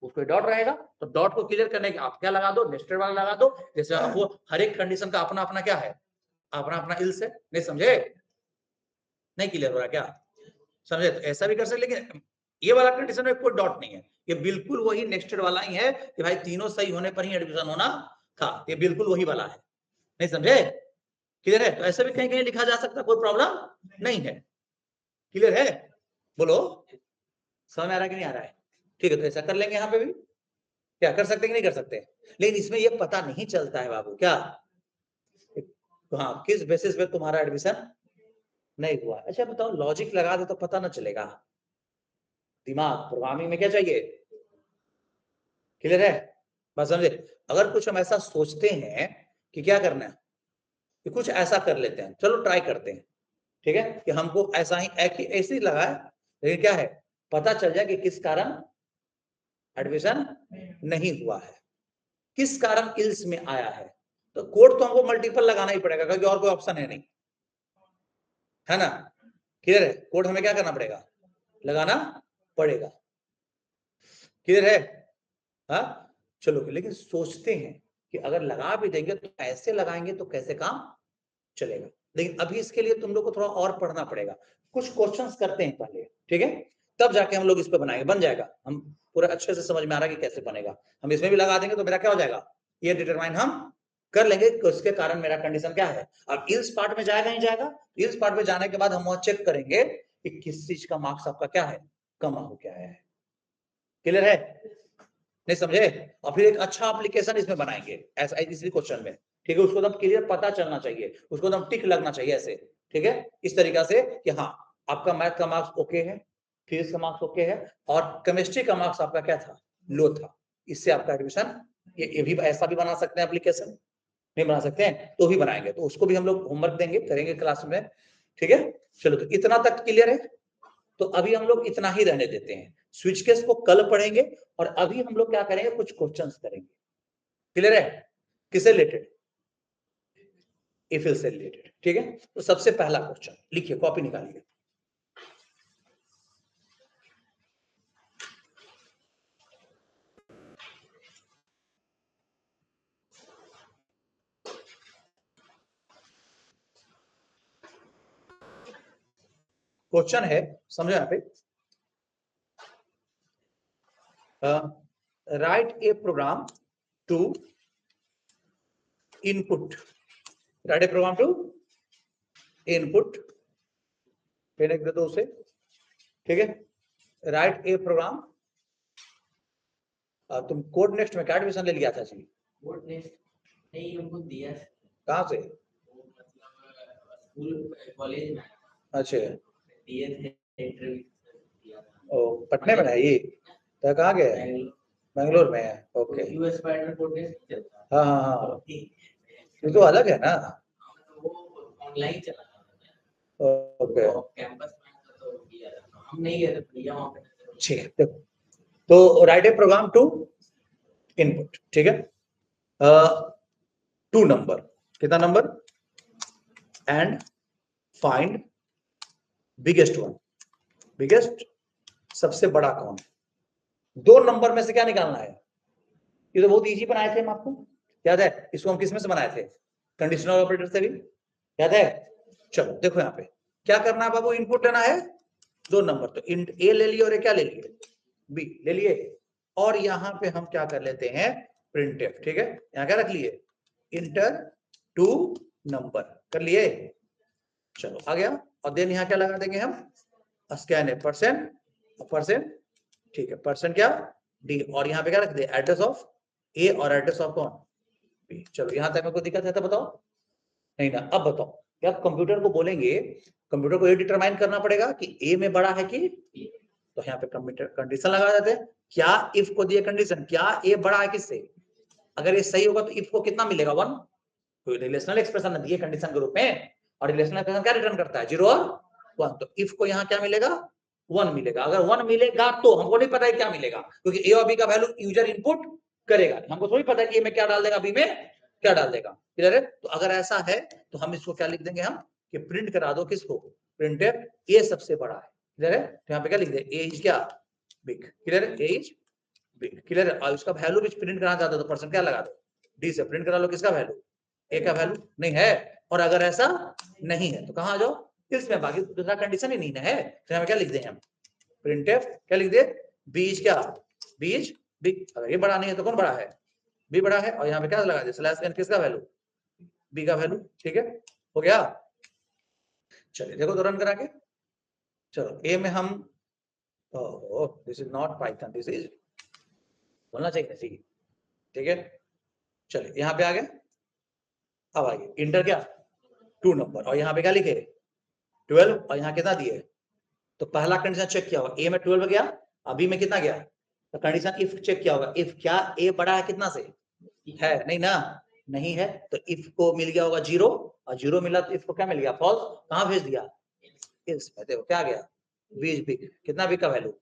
उसको डॉट रहेगा, तो डॉट को क्लियर करने के आप क्या लगा दो, नेस्टेड वाला लगा दो। जैसे आपको हर एक कंडीशन का अपना अपना क्या है, अपना अपना इल्स है। नहीं समझे, नहीं क्लियर हो रहा क्या, समझे? तो ऐसा भी कर सकते, लेकिन ये वाला कंडीशन में कोई डॉट नहीं है, ये बिल्कुल वही नेस्टेड वाला ही है कि भाई तीनों सही होने पर ही एडमिशन होना था, ये बिल्कुल वही वाला है। नहीं समझे, क्लियर है? तो ऐसे भी कहीं कहीं लिखा जा सकता, कोई प्रॉब्लम नहीं है। क्लियर है, बोलो समझ में आ रहा है कि नहीं आ रहा है? ठीक है, तो ऐसा कर लेंगे यहाँ पे भी, क्या कर सकते हैं कि नहीं कर सकते? लेकिन इसमें ये पता नहीं चलता है बाबू क्या, हाँ, किस बेसिस पे तुम्हारा एडमिशन नहीं हुआ। अच्छा बताओ, लॉजिक लगा दे तो पता ना चलेगा, दिमाग प्रोग्रामिंग में क्या चाहिए, क्लियर है, बस समझे? अगर कुछ हम ऐसा सोचते हैं कि क्या करना है, कि कुछ ऐसा कर लेते हैं, चलो ट्राई करते हैं, ठीक है, कि हमको ऐसा ही ऐसे ही लगा है, लेकिन क्या है, पता चल जाए कि किस कारण एडमिशन नहीं हुआ है, किस कारण इल्स में आया है, तो कोड तो हमको मल्टीपल लगाना ही पड़ेगा, क्योंकि और कोई ऑप्शन है नहीं, है ना? क्लियर है, कोड हमें क्या करना पड़ेगा, लगाना पड़ेगा। क्लियर है? हाँ चलो, लेकिन सोचते हैं कि अगर लगा भी देंगे तो ऐसे लगाएंगे तो कैसे काम चलेगा। लेकिन अभी इसके लिए तुम लोग को थोड़ा और पढ़ना पड़ेगा, कुछ क्वेश्चंस करते हैं पहले, ठीक है, तब जाके हम लोग इस पे बनाएंगे, बन जाएगा, हम पूरा अच्छे से समझ में आ रहा है कि कैसे बनेगा। हम इसमें भी लगा देंगे तो मेरा क्या हो जाएगा, ये डिटरमाइन हम कर लेंगे कि उसके कारण मेरा कंडीशन क्या है। अब इल्स पार्ट में जाएगा नहीं जाएगा, इल्स पार्ट में जाने के बाद हम वहां चेक करेंगे कि किस चीज का मार्क्स आपका क्या है, कम हो क्या है। क्लियर है, नहीं समझे? और फिर एक अच्छा एप्लीकेशन इसमें बनाएंगे ऐसा इसी क्वेश्चन में, ठीक है, उसको एकदम क्लियर पता चलना चाहिए, उसको एकदम टिक लगना चाहिए ऐसे, ठीक है, इस तरीका से कि हाँ आपका मैथ का मार्क्स ओके है, फिजिक्स का मार्क्स ओके है, और केमिस्ट्री का मार्क्स आपका क्या था, लो था, इससे आपका एडमिशन, ये भी ऐसा भी बना सकते हैं एप्लीकेशन, नहीं बना सकते हैं तो भी बनाएंगे, तो उसको भी हम लोग होमवर्क देंगे, करेंगे क्लास में, ठीक है। चलो तो इतना तक क्लियर है, तो अभी हम लोग इतना ही रहने देते हैं, स्विच केस को कल पढ़ेंगे, और अभी हम लोग क्या करेंगे, कुछ क्वेश्चंस करेंगे। क्लियर है, किससे रिलेटेड, इफ से रिलेटेड, ठीक है। तो सबसे पहला क्वेश्चन लिखिए, कॉपी निकालिए, क्वेश्चन है, समझो यहाँ पे, write a program to input, write a program to input, फिर दे दो उसे, ठीक है, राइट ए प्रोग्राम, तुम कोड नेक्स्ट में क्या एडमिशन ले लिया था जी, कोड नेक्स्ट नहीं हमको दिया, कहाँ से, स्कूल कॉलेज में, अच्छा दिए थे, इंटरव्यू दिया था, ओ पटने में है ये, तो कहाँ गया है, बेंगलोर में है, okay, US partner code next चलता है, हाँ हाँ हाँ, ये तो अलग है ना, वो ऑनलाइन चला था, ओके, कैंपस में तो दिया था, हम नहीं गए थे भैया वहाँ पे, ठीक है, देखो तो write a program to input, ठीक है, 2 नंबर, कितना number, and find biggest one, biggest सबसे बड़ा कौन, 2 नंबर में से क्या निकालना है, ये तो बहुत इजी बनाए थे हम आपको, याद है, इसको हम किसमें से बनाए थे, कंडीशनल ऑपरेटर से भी, याद है। चलो देखो यहाँ पे क्या करना है बाबू, इनपुट लेना है 2 नंबर, तो इंट ए ले लिए और क्या ले लिए, बी ले लिए, और यहाँ पे हम क्या कर लेते हैं, प्रिंटफ, ठीक है, यहाँ क्या रख लिए, इंटर 2 नंबर कर लिए, चलो आ गया, और देन यहाँ क्या लगा देंगे हम, स्कैन है परसेंट, ठीक है, परसेंट क्या डी, और यहाँ पे क्या रख दे, एड्रेस ऑफ ए और एड्रेस ऑफ कौन बी। चलो यहाँ तक में कोई दिक्कत है तो बताओ, नहीं ना, अब बताओ, क्या कंप्यूटर को बोलेंगे, कंप्यूटर को ये डिटरमाइन करना पड़ेगा कि ए में बड़ा है कि, तो यहाँ पे कंप्यूटर कंडीशन लगा देते हैं, क्या इफ को दिए कंडीशन, क्या ए बड़ा है किससे, अगर ये सही होगा तो इफ को कितना मिलेगा 1, तो रिलेशनल एक्सप्रेशन दिए कंडीशन के रूप में, और रिलेशनल एक्सप्रेशन क्या रिटर्न करता है 0 और 1, तो इफ को यहाँ क्या मिलेगा 1 मिलेगा, अगर 1 मिलेगा तो हमको नहीं पता है क्या मिलेगा, क्योंकि ए और बी का वैल्यू यूजर इनपुट करेगा, हमको थोड़ी पता है कि ए में क्या डाल देगा, बी में क्या डाल देगा, क्लियर है। तो अगर ऐसा है तो हम इसको क्या लिख देंगे हम, कि प्रिंट करा दो किसको, प्रिंट ए सबसे बड़ा है, क्लियर है, तो यहाँ पे क्या लिख दे, ए इज क्या बिग, क्लियर है, ए इज क्लियर है। और उसका वैल्यू भी प्रिंट कराना चाहते हो तो परसेंट क्या लगा दो, डी से प्रिंट करा लो। किसका वैल्यू, ए का वैल्यू नहीं है। और अगर ऐसा नहीं है तो कहां आ जाओ, इसमें बाकी दूसरा कंडीशन ही नहीं ना है, तो हमें क्या लिख दें हम, प्रिंटफ क्या लिख दे, बीज क्या, बीज बी। अगर ये बड़ा नहीं है तो कौन बड़ा है, बी बड़ा है। और यहाँ पे क्या लगा दे, स्लैश एन किसका वैल्यू, बी का वैल्यू। ठीक है, हो गया। चलिए देखो तो रन करा के, चलो ए में हम, this is not Python, this is बोलना चाहिए सी। ठीक है, चलिए यहाँ पे आ गए। अब आइए इंटर क्या 2 नंबर, और यहाँ पे क्या लिखे 12, और यहाँ कितना दिए, तो पहला कंडीशन चेक किया होगा, ए में 12 गया, अभी में कितना गया, तो कंडीशन इफ चेक किया होगा, इफ क्या ए बड़ा है कितना से, है नहीं ना, नहीं है, तो इफ को मिल गया होगा 0, और 0 मिला तो इफ को क्या मिल गया, फॉल्स। कहां भेज दिया, इस में देखो क्या गया, बीज बिग, कितना बिग का वैल्यू,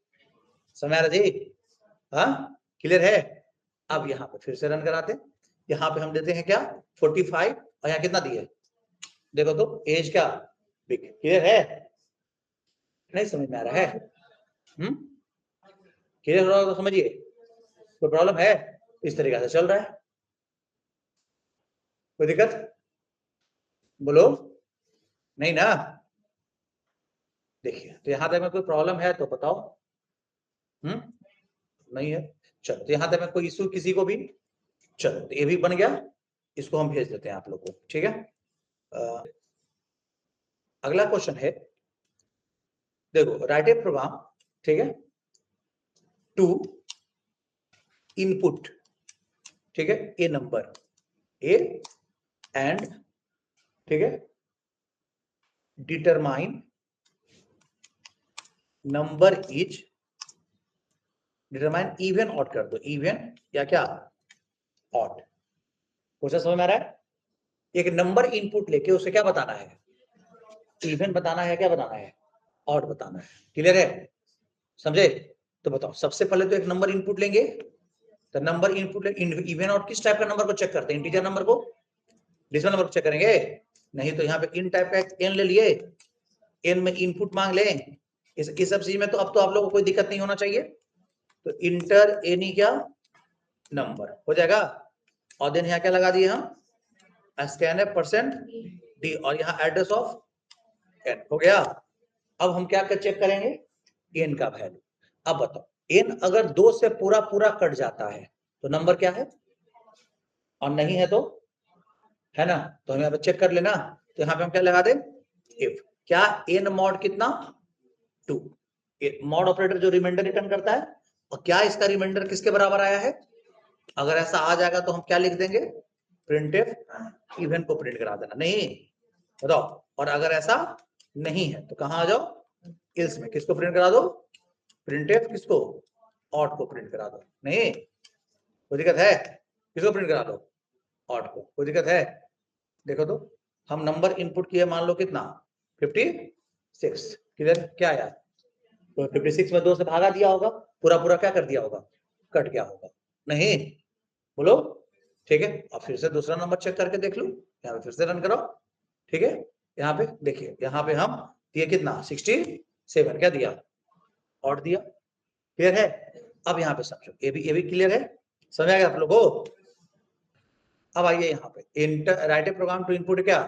समझ आ रहा जी, हाँ क्लियर है। अब यहाँ पे फिर से रन कराते, यहाँ पे हम देते हैं क्या 45, और यहाँ कितना दिए, देखो तो एज क्या बिग, क्लियर है, नहीं समझ में आ रहा है, क्लियर हो रहा होगा तो समझिए, कोई प्रॉब्लम है, इस तरीके से चल रहा है, कोई दिक्कत बोलो, नहीं ना। देखिए तो यहाँ तक में कोई प्रॉब्लम है तो बताओ, नहीं है, चलो तो यहाँ तक में कोई इशू किसी को भी, चलो तो ये भी बन गया, इसको हम भेज देते हैं आप लोग को। ठीक है, अगला क्वेश्चन है, देखो राइट ए प्रोग्राम, ठीक है, टू इनपुट, ठीक है, ए नंबर ए एंड, ठीक है, determine number is, determine even odd कर दो, इवन या क्या ऑड, क्वेश्चन समझ में आ रहा है। एक नंबर इनपुट लेके उसे क्या बताना है, इवन बताना है, क्या बताना है, ऑड बताना है, क्लियर है, समझे। तो बताओ सबसे पहले तो एक नंबर इनपुट लेंगे, तो नंबर इनपुट इवन ऑड किस टाइप का नंबर को चेक करते हैं, इंटीजर नंबर को, डेसिमल नंबर को चेक करेंगे, नहीं तो यहाँ पे इन टाइप का एन ले लिए, एन में इनपुट मांग लें, इस सब चीज में तो अब तो आप लोगों को कोई दिक्कत नहीं होना चाहिए, तो इंटर एनी क्या नंबर हो जाएगा, और देन यहाँ क्या लगा दिए हम, स्कैनर परसेंट डी, और यहाँ एड्रेस ऑफ एन, हो गया। अब हम क्या चेक करेंगे, एन का वैल्यू। अब बताओ एन अगर 2 से पूरा पूरा कट जाता है तो नंबर क्या है, और नहीं है तो, है ना, तो हम यहाँ पे चेक कर लेना, तो यहाँ पे हम क्या लगा दें, इफ क्या एन मॉड कितना 2, मॉड ऑपरेटर जो रिमाइंडर रिटर्न करता है, और क्या इसका रिमाइंडर किसके बराबर आया है, अगर ऐसा आ जाएगा तो हम क्या लिख देंगे, प्रिंटफ इवन को प्रिंट करा देना, नहीं बताओ, और अगर ऐसा नहीं है तो कहां आ जाओ, इल्स में किसको प्रिंट करा दो, प्रिंटफ किसको, ऑड को प्रिंट करा दो, नहीं कोई दिक्कत है, किसको प्रिंट करा दो, ऑड को, कोई दिक्कत है। देखो तो हम नंबर इनपुट किए मान लो कितना 56, क्लियर, क्या आया, तो 56 में 2 से भागा दिया होगा, पूरा पूरा क्या कर दिया होगा, कट गया होगा, नहीं बोलो, ठीक है। अब फिर से दूसरा नंबर चेक करके देख लो, यहाँ पे फिर से रन करो, ठीक है, यहाँ पे देखिए, यहाँ पे हम दिए कितना 67, क्या दिया, ऑड दिया, क्लियर है। अब यहाँ पे समझो, ये भी क्लियर है, समझ आ गया आप लोगों को। अब आइए यहाँ पे enter write a program to input क्या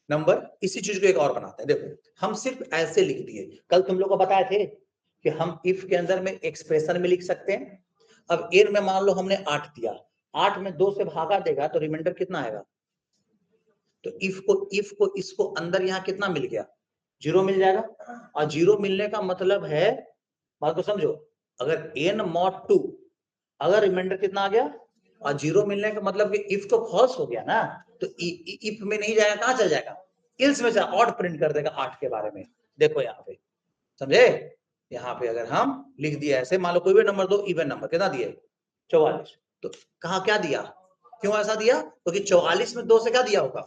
नंबर, इसी चीज को एक और बनाते हैं, देखो हम सिर्फ ऐसे लिख दिए, कल तुम लोग को बताए थे कि हम इफ के अंदर में एक्सप्रेशन में लिख सकते हैं। अब एन में मान लो हमने 8 दिया, 8 में 2 से भागा देगा तो रिमाइंडर कितना आएगा, तो इफ को इसको अंदर यहाँ कितना मिल गया, 0 मिल जाएगा, और 0 मिलने का मतलब है, बात को समझो, अगर एन मॉड 2 अगर रिमाइंडर कितना आ गया, और 0 मिलने का मतलब कि इफ तो फॉल्स हो गया ना, तो इफ में नहीं जाएगा, कहां चल जाएगा, इल्स में जा, ऑड प्रिंट कर देगा 8 के बारे में। देखो यहाँ पे समझे, यहाँ पे अगर हम लिख दिया ऐसे, मान लो कोई भी नंबर दो, इवन नंबर कितना दिए 44, तो कहा क्या दिया, क्यों ऐसा दिया, क्योंकि 44 में 2 से क्या दिया होगा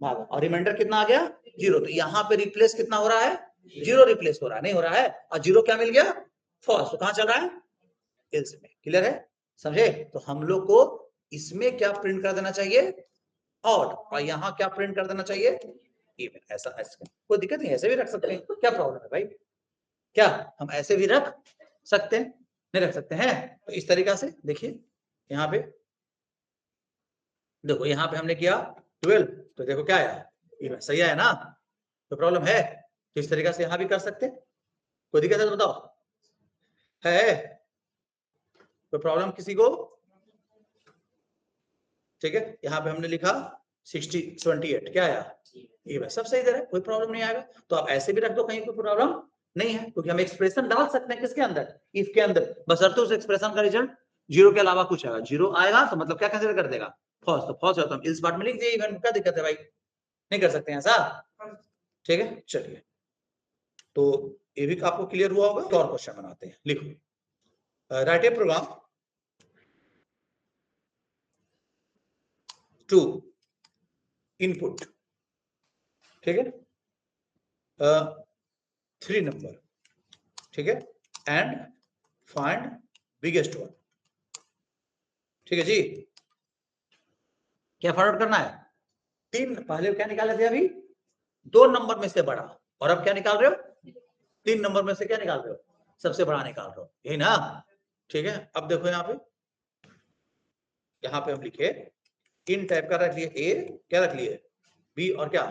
भागा, और रिमाइंडर कितना आ गया 0, तो यहाँ पे रिप्लेस कितना हो रहा है, 0 रिप्लेस हो रहा है, नहीं हो रहा है, और 0 क्या मिल गया फॉल्स, तो कहां चल रहा है इल्स में, क्लियर है, समझे। तो हम लोग को इसमें क्या प्रिंट कर देना चाहिए, ऑड, और यहाँ क्या प्रिंट कर देना चाहिए इवन, ऐसा कोई दिक्कत नहीं, ऐसे भी रख सकते हैं, क्या प्रॉब्लम है भाई, क्या हम ऐसे भी रख सकते हैं, नहीं रख सकते हैं। तो इस तरीका से देखिए यहाँ पे, देखो यहाँ पे हमने किया 12, तो देखो क्या आया, इवन सही आया ना, तो प्रॉब्लम है। तो इस तरीका से यहाँ भी कर सकते हैं, कोई दिक्कत है तो बताओ, है कोई प्रॉब्लम किसी को? ठीक है, यहाँ पे हमने लिखा 60 78, क्या आया, इवन, सब सही दे रहा है, कोई प्रॉब्लम नहीं आएगा। तो आप ऐसे भी रख दो, कहीं कोई प्रॉब्लम नहीं है, क्योंकि हम एक्सप्रेशन डाल सकते हैं किसके अंदर, इफ के अंदर, बशर्ते उस एक्सप्रेशन का रिजल्ट 0 के अलावा कुछ आएगा। 0 आएगा तो मतलब क्या कंसीडर कर देगा, फॉल्स, तो फॉल्स है तो हम इस पार्ट में लिख दिए इवन, क्या दिक्कत है भाई, नहीं कर सकते हैं ऐसा, ठीक है। चलिए, तो ये भी आपको क्लियर हुआ होगा। तो और क्वेश्चन बनाते हैं, लिखो, write a program to input, ठीक है, 3 नंबर, ठीक है, एंड फाइंड बिगेस्ट वन, ठीक है जी। क्या फाइंड आउट करना है, 3, पहले क्या निकाले थे अभी, 2 नंबर में से बड़ा, और अब क्या निकाल रहे हो, 3 नंबर में से क्या निकाल रहे हो, सबसे बड़ा निकाल रहे हो, यही ना, ठीक है। अब देखो यहाँ पे हम लिखे इन टाइप का रख लिए, ए क्या रख लिए, बी और क्या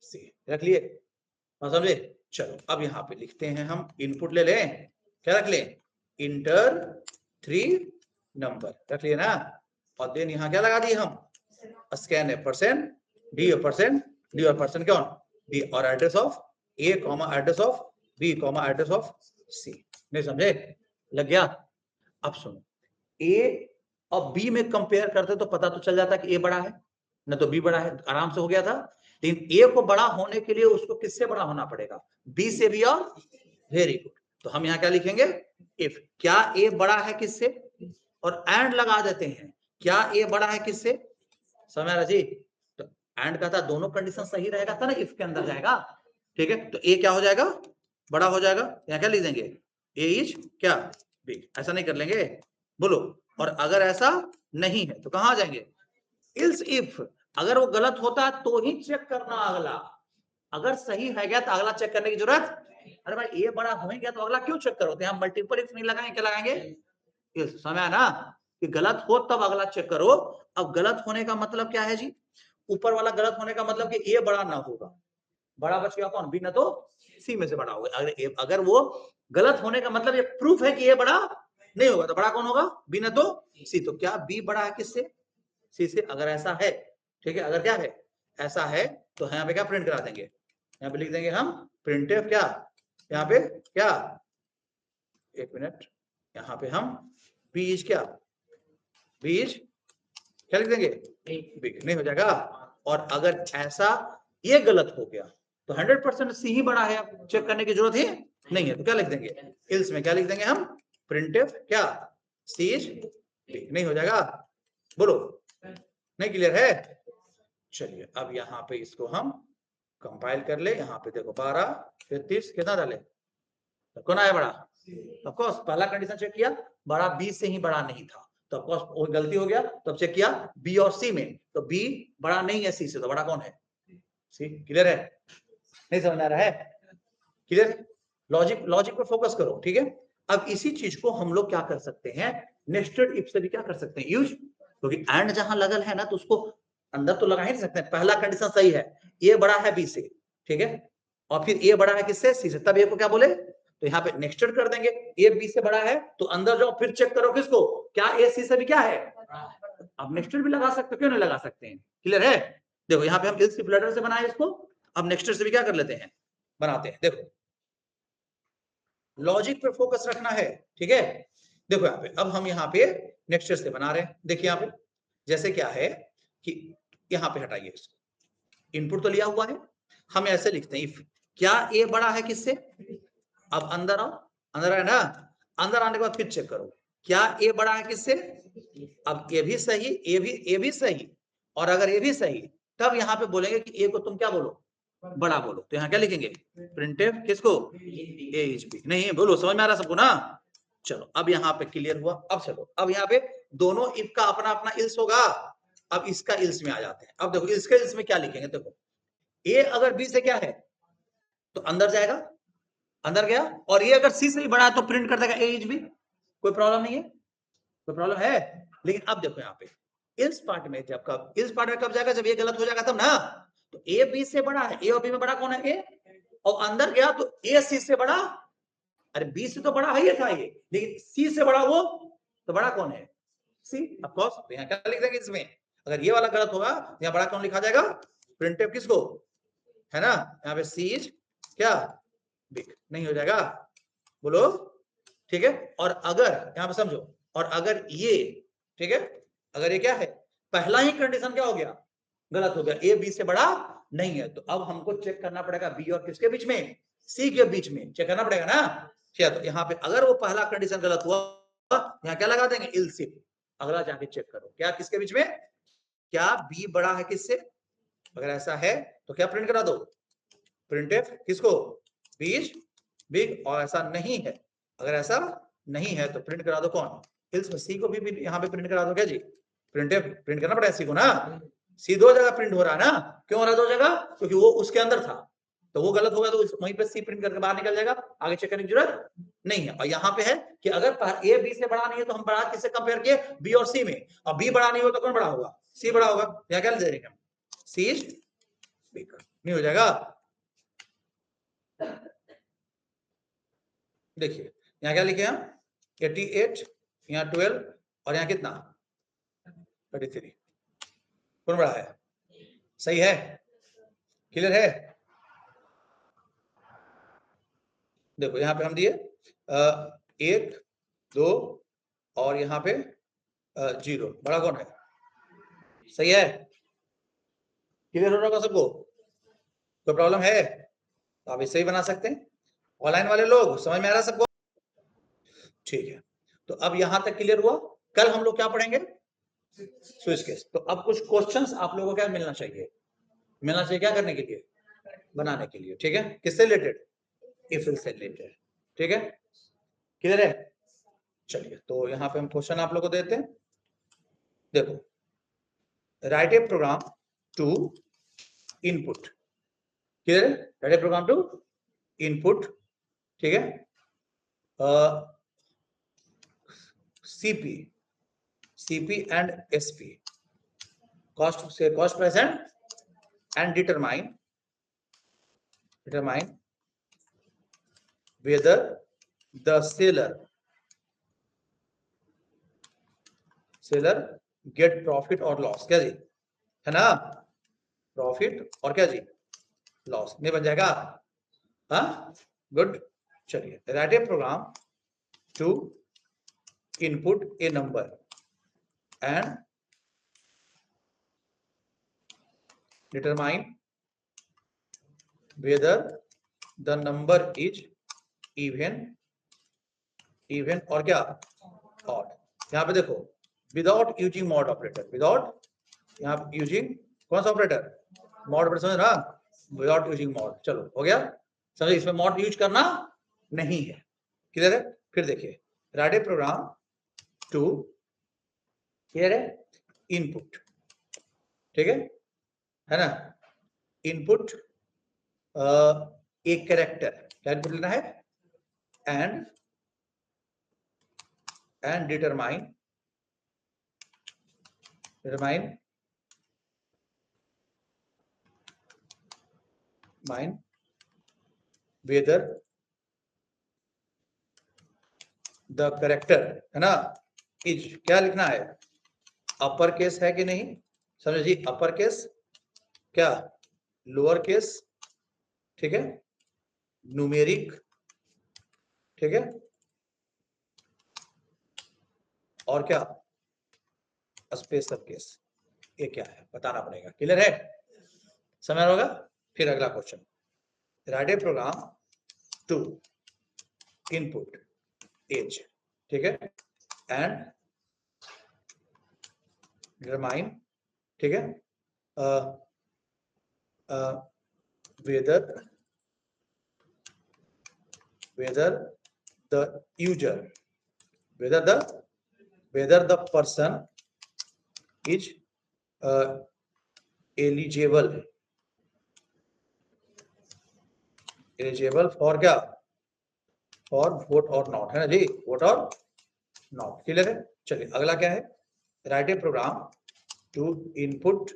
सी रख लिए, समझे। चलो अब यहाँ पे लिखते हैं हम, इनपुट ले लें, क्या रख लें, इंटर 3 नंबर रख लिए ना, और देन यहाँ क्या लगा दिए हम, scan A percent D percent D और परसेंट क्या डी और address of A comma address of B comma address of C, नहीं समझे, लग गया। अब सुनो, ए और बी में कंपेयर करते तो पता तो चल जाता कि ए बड़ा है न तो बी बड़ा है, आराम से हो गया था। लेकिन ए को बड़ा होने के लिए उसको किससे बड़ा होना पड़ेगा, बी से भी, और वेरी गुड। तो हम यहाँ क्या लिखेंगे, इफ, क्या ए बड़ा है किससे, और एंड लगा देते हैं, क्या ए बड़ा है किससे, समझ रहा जी। तो एंड का था, दोनों कंडीशन सही रहेगा था ना, इफ के अंदर जाएगा, ठीक है। तो ए क्या हो जाएगा, बड़ा हो जाएगा, यहाँ क्या लिख देंगे, ए इज क्या बिग, ऐसा नहीं कर लेंगे, बोलो। और अगर ऐसा नहीं है तो कहां जाएंगे, इल्स इफ, अगर वो गलत होता है तो ही चेक करना अगला, अगर सही है गया तो अगला चेक करने की जरूरत, अरे भाई ये बड़ा हो गया तो अगला क्यों चेक करोगे, हम मल्टीपल इफ नहीं लगाएंगे, क्या लगाएंगे, समय है ना कि गलत हो तब अगला चेक करो। अब गलत होने का मतलब क्या है जी, ऊपर वाला गलत होने का मतलब कि ए बड़ा ना होगा, बड़ा बच गया कौन, बी, ना तो सी में से बड़ा होगा। अगर वो गलत होने का मतलब ये प्रूफ है कि ये बड़ा नहीं होगा, तो बड़ा कौन होगा, बी ना तो सी। तो क्या बी बड़ा है किससे, सी से, अगर ऐसा है, ठीक है, अगर क्या है, ऐसा है, तो यहाँ पे क्या प्रिंट करा देंगे, यहाँ पे लिख देंगे हम प्रिंटफ, क्या यहाँ पे क्या, एक मिनट, यहाँ पे हम बीज क्या, बीज क्या लिख देंगे, बिग, नहीं हो जाएगा। और अगर ऐसा ये गलत हो गया तो 100% सी ही बड़ा है, चेक करने की जरूरत ही नहीं है, तो क्या लिख देंगे, इल्स में क्या लिख देंगे हम, प्रिंटफ क्या, सी इज बिग, नहीं हो जाएगा, बोलो, नहीं क्लियर है। चलिए अब यहाँ पे इसको हम कंपाइल कर ले, यहाँ पे देखो 12 फिर 30 कितना डाले, तो कौन आया बड़ा, ऑफ कोर्स पहला कंडीशन चेक किया, बड़ा बी से ही बड़ा नहीं था, तो ऑफ कोर्स वो गलती हो गया, तो अब चेक किया बी और सी में, तो बी बड़ा नहीं है सी से, तो बड़ा कौन है, सी, क्लियर है, नहीं समझ आ रहा है, क्लियर, लॉजिक पे फोकस करो, ठीक है। अब इसी चीज को हम लोग क्या कर सकते हैं, नेस्टेड इफ से भी क्या कर सकते हैं यूज, क्योंकि एंड जहां लगल है ना तो उसको अंदर तो लगा ही नहीं सकते, पहला कंडीशन सही है, ए बड़ा है बी से, ठीक है, और फिर ए बड़ा है किससे, सी से, तब ए को क्या बोले, तो यहाँ पे नेक्स्टेड कर देंगे, ए बी से बड़ा है तो अंदर जाओ फिर चेक करो किसको, क्या ए सी से भी क्या है, अब नेक्स्टेड भी लगा सकते, क्यों नहीं लगा सकते हैं, क्लियर है। देखो यहाँ पे हम इल्स इफ लेटर से बनाए इसको, अब नेक्स्टेड से भी क्या कर लेते हैं, बनाते हैं। देखो लॉजिक पे फोकस रखना है, ठीक है। देखो यहाँ पे अब हम यहाँ पे नेक्स्टेड से बना रहे हैं, देखिए यहाँ पे जैसे क्या है कि यहाँ पे हटाइए इसको, इनपुट तो लिया हुआ है, हम ऐसे लिखते हैं इफ, क्या ए बड़ा है किससे, अब अंदर आओ, अंदर आए ना, अंदर आने के बाद फिर चेक करो, क्या ए बड़ा है किससे, अब ए भी सही, ए भी सही, और अगर ए भी सही तब यहाँ पे बोलेंगे कि ए को तुम क्या बोलो, बड़ा बोलो, तो यहाँ क्या लिखेंगे, प्रिंटफ किसको, ए इज बिग, नहीं बोलो, समझ में आ रहा सबको ना। चलो अब यहाँ पे क्लियर हुआ, अब चलो अब यहाँ पे दोनों इफ का अपना अपना इल्स होगा, अब इसका इल्स में आ जाते हैं। अब देखो इसके इल्स में क्या लिखेंगे, देखो ए अगर बी से क्या है तो अंदर जाएगा, अंदर गया, और ये अगर सी से ही बड़ा है तो प्रिंट कर देगा ए इज बी, कोई प्रॉब्लम नहीं है, कोई प्रॉब्लम है। लेकिन अब देखो यहाँ पे इल्स पार्ट में कब जाएगा, जब ये गलत हो जाएगा तब ना। तो ए बी से बड़ा है, ए और बी में बड़ा कौन है, ए, और अंदर गया तो ए सी से बड़ा, अरे बी से तो बड़ा है था ये, लेकिन सी से बड़ा वो, तो बड़ा कौन है, सी। ऑफ कोर्स यहाँ क्या लिख देंगे इसमें, अगर ये वाला गलत होगा यहाँ बड़ा कौन लिखा जाएगा, प्रिंटफ किसको, है ना, यहाँ पे सी इज क्या, बिग, नहीं हो जाएगा, बोलो, ठीक है। और अगर यहाँ पे समझो, और अगर ये, ठीक है, अगर ये क्या है, पहला ही कंडीशन क्या हो गया, गलत हो गया, ए बी से बड़ा नहीं है, तो अब हमको चेक करना पड़ेगा बी और किसके बीच में, सी के बीच में चेक करना पड़ेगा ना। तो यहाँ पे अगर वो पहला कंडीशन गलत हुआ, यहाँ क्या लगा देंगे, इल्सिफ। अगला जाके चेक करो क्या किसके बीच में, क्या बी बड़ा है किससे, अगर ऐसा है तो क्या प्रिंट करा दो, प्रिंटफ किसको, बीच बिग, और ऐसा नहीं है, अगर ऐसा नहीं है तो प्रिंट करा दो कौन, इल्स में सी को भी यहाँ पे प्रिंट करा दो क्या जी, प्रिंटफ प्रिंट करना पड़ेगा सी को ना, सी दो जगह प्रिंट हो रहा है ना, क्यों हो रहा है दो जगह, क्योंकि वो उसके अंदर था, तो वो गलत होगा तो वहीं पे सी प्रिंट करके बाहर निकल जाएगा, आगे चेक करने की जरूरत नहीं है। और यहाँ पे है कि अगर ए बी से बड़ा नहीं है तो हम बड़ा किससे कंपेयर किए, बी और सी में, और बी बड़ा नहीं हो तो कौन बड़ा होगा, सी बड़ा होगा, यहाँ क्या दे देंगे, सी इज बिग, नहीं हो जाएगा। देखिए यहाँ क्या लिखे हम, 88, यहाँ 12, और यहाँ कितना 33, कौन बड़ा है, सही है, क्लियर है। देखो यहाँ पे हम दिए 1 2 और यहाँ पे 0, बड़ा कौन है, सही है, क्लियर हो रहा होगा सबको, कोई प्रॉब्लम है तो आप इससे ही बना सकते हैं, ऑनलाइन वाले लोग समझ में आ रहा है सबको, ठीक है। तो अब यहाँ तक क्लियर हुआ, कल हम लोग क्या पढ़ेंगे, स्विच केस। तो अब कुछ क्वेश्चंस आप लोगों को क्या मिलना चाहिए, क्या करने के लिए, बनाने के लिए, ठीक है, किससे रिलेटेड, इफ से रिलेटेड, ठीक है, क्लियर है। चलिए तो यहाँ पे हम क्वेश्चन आप लोगों को देते हैं, देखो, write a program to input, clear है, write a program to input, ठीक है, CP and SP, cost present, and determine whether the seller get profit or loss, क्या जी, है ना, प्रॉफिट और क्या जी, लॉस, नहीं बन जाएगा, हाँ, गुड। चलिए, write a program to input a number and determine whether the number is even और क्या, odd। यहाँ पे देखो, without using mod operator, without, यहाँ पे यूजिंग कौन सा ऑपरेटर, मॉड ऑपरेटर, समझ ना, विदाउट यूजिंग मॉड, चलो हो गया, समझे, इसमें मॉड यूज करना नहीं है, क्लियर है। फिर देखिए, write a program to, clear है, इनपुट, ठीक है ना, इनपुट एक कैरेक्टर, क्या इनपुट लेना है, and determine whether the character, है ना, इज, क्या लिखना है, अपर केस है कि नहीं, समझे जी, अपर केस क्या, लोअर केस, ठीक है, न्यूमेरिक, ठीक है, और क्या, स्पेशल केस, ये क्या है बताना पड़ेगा, क्लियर है, समझ होगा। फिर अगला question, write a program to input age, ठीक है, एंड डिटरमाइन, ठीक है, whether the user, whether the person is eligible for क्या, for vote or not, है ना जी, vote or नॉट। क्लियर है? चलिए अगला क्या है, write a program to input,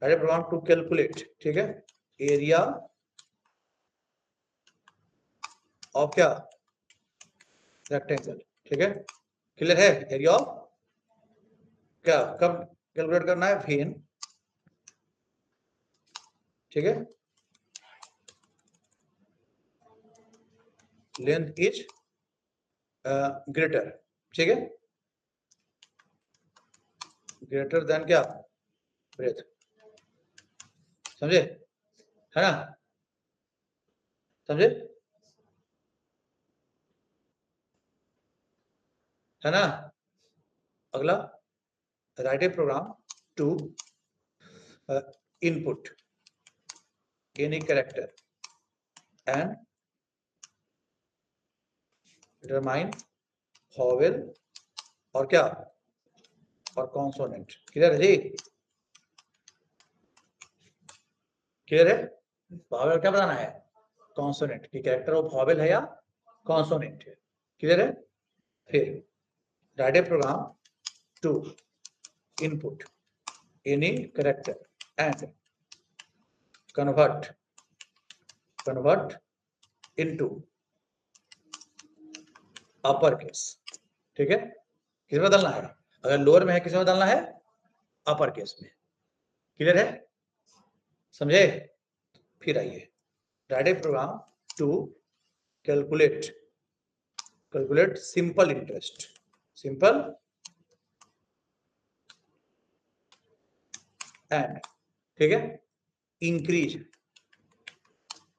write a program to calculate, ठीक है, एरिया ऑफ क्या, रेक्टेंगल, ठीक है। क्लियर है? एरिया ऑफ क्या, कब कैलकुलेट करना है, वेन, ठीक है, लेंथ इज ग्रेटर, ठीक है, ग्रेटर देन क्या, ब्रेथ, समझे, है ना, समझे, है ना। अगला, write a program to input any character and determine vowel और क्या, और कॉन्सोनेंट। क्लियर है जी? क्लियर है? वोवेल क्या बताना है, कॉन्सोनेंट की कैरेक्टर ऑफ वोवेल है या कॉन्सोनेंट है। क्लियर है? फिर write a program to input any character and convert into upper case, ठीक है, किस में डालना है, अगर लोअर में है किस में डालना है, अपर केस में। क्लियर है? समझे? फिर आइए, write a program to calculate simple interest, simple and, ठीक है, इंक्रीज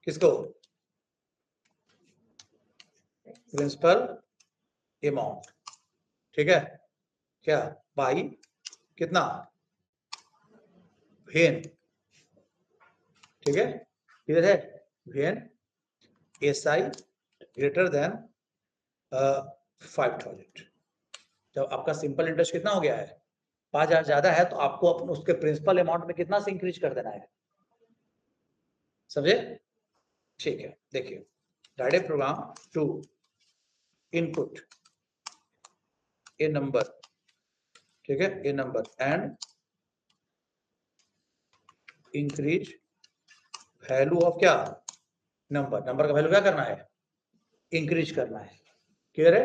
किसको, प्रिंसिपल अमाउंट, ठीक है, क्या, बाई कितना, वेन, ठीक है, क्लियर है, वेन एसआई ग्रेटर देन 5000। जब आपका सिंपल इंटरेस्ट कितना हो गया है, 5000 ज्यादा है, तो आपको अपने उसके प्रिंसिपल अमाउंट में कितना से इंक्रीज कर देना है, समझे? ठीक है, देखिए, write a program to input a number, ठीक है, a number and increase value of क्या, नंबर का वैल्यू क्या करना है, इंक्रीज करना है। क्लियर है?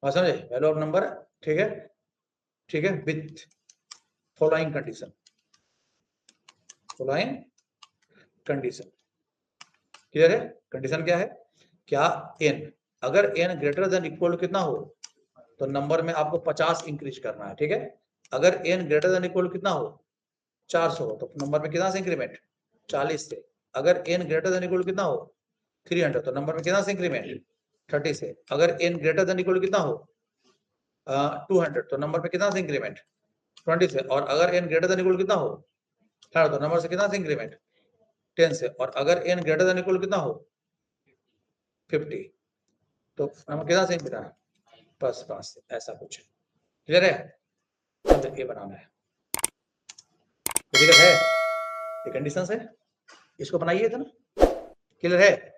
बात समझे, वैल्यू ऑफ नंबर, ठीक है, ठीक है, with following condition, following condition. Clear है? कंडीशन क्या है, क्या n, अगर n ग्रेटर देन इक्वल कितना हो, तो नंबर में आपको 50 इंक्रीज करना है, ठीक है। अगर n ग्रेटर देन इक्वल कितना हो, 400 हो, तो नंबर में कितना से इंक्रीमेंट, 40 से। अगर n ग्रेटर देन इक्वल कितना हो, 300, तो नंबर में कितना से इंक्रीमेंट, 30 से। अगर n ग्रेटर देन इक्वल कितना हो, 200, तो नंबर में कितना से इंक्रीमेंट, 20 से। और अगर n ग्रेटर देन इक्वल कितना हो, 18, तो नंबर से कितना से इंक्रीमेंट, 10 से। और अगर n ग्रेटर देन इक्वल कितना हो, 50, तो नंबर कितना से इंक्रीमेंट, बस 5 से, ऐसा कुछ। क्लियर है? तो ये बनाना है, तो दिक्कत है, ये कंडीशन है, इसको बनाइए था ना। क्लियर है?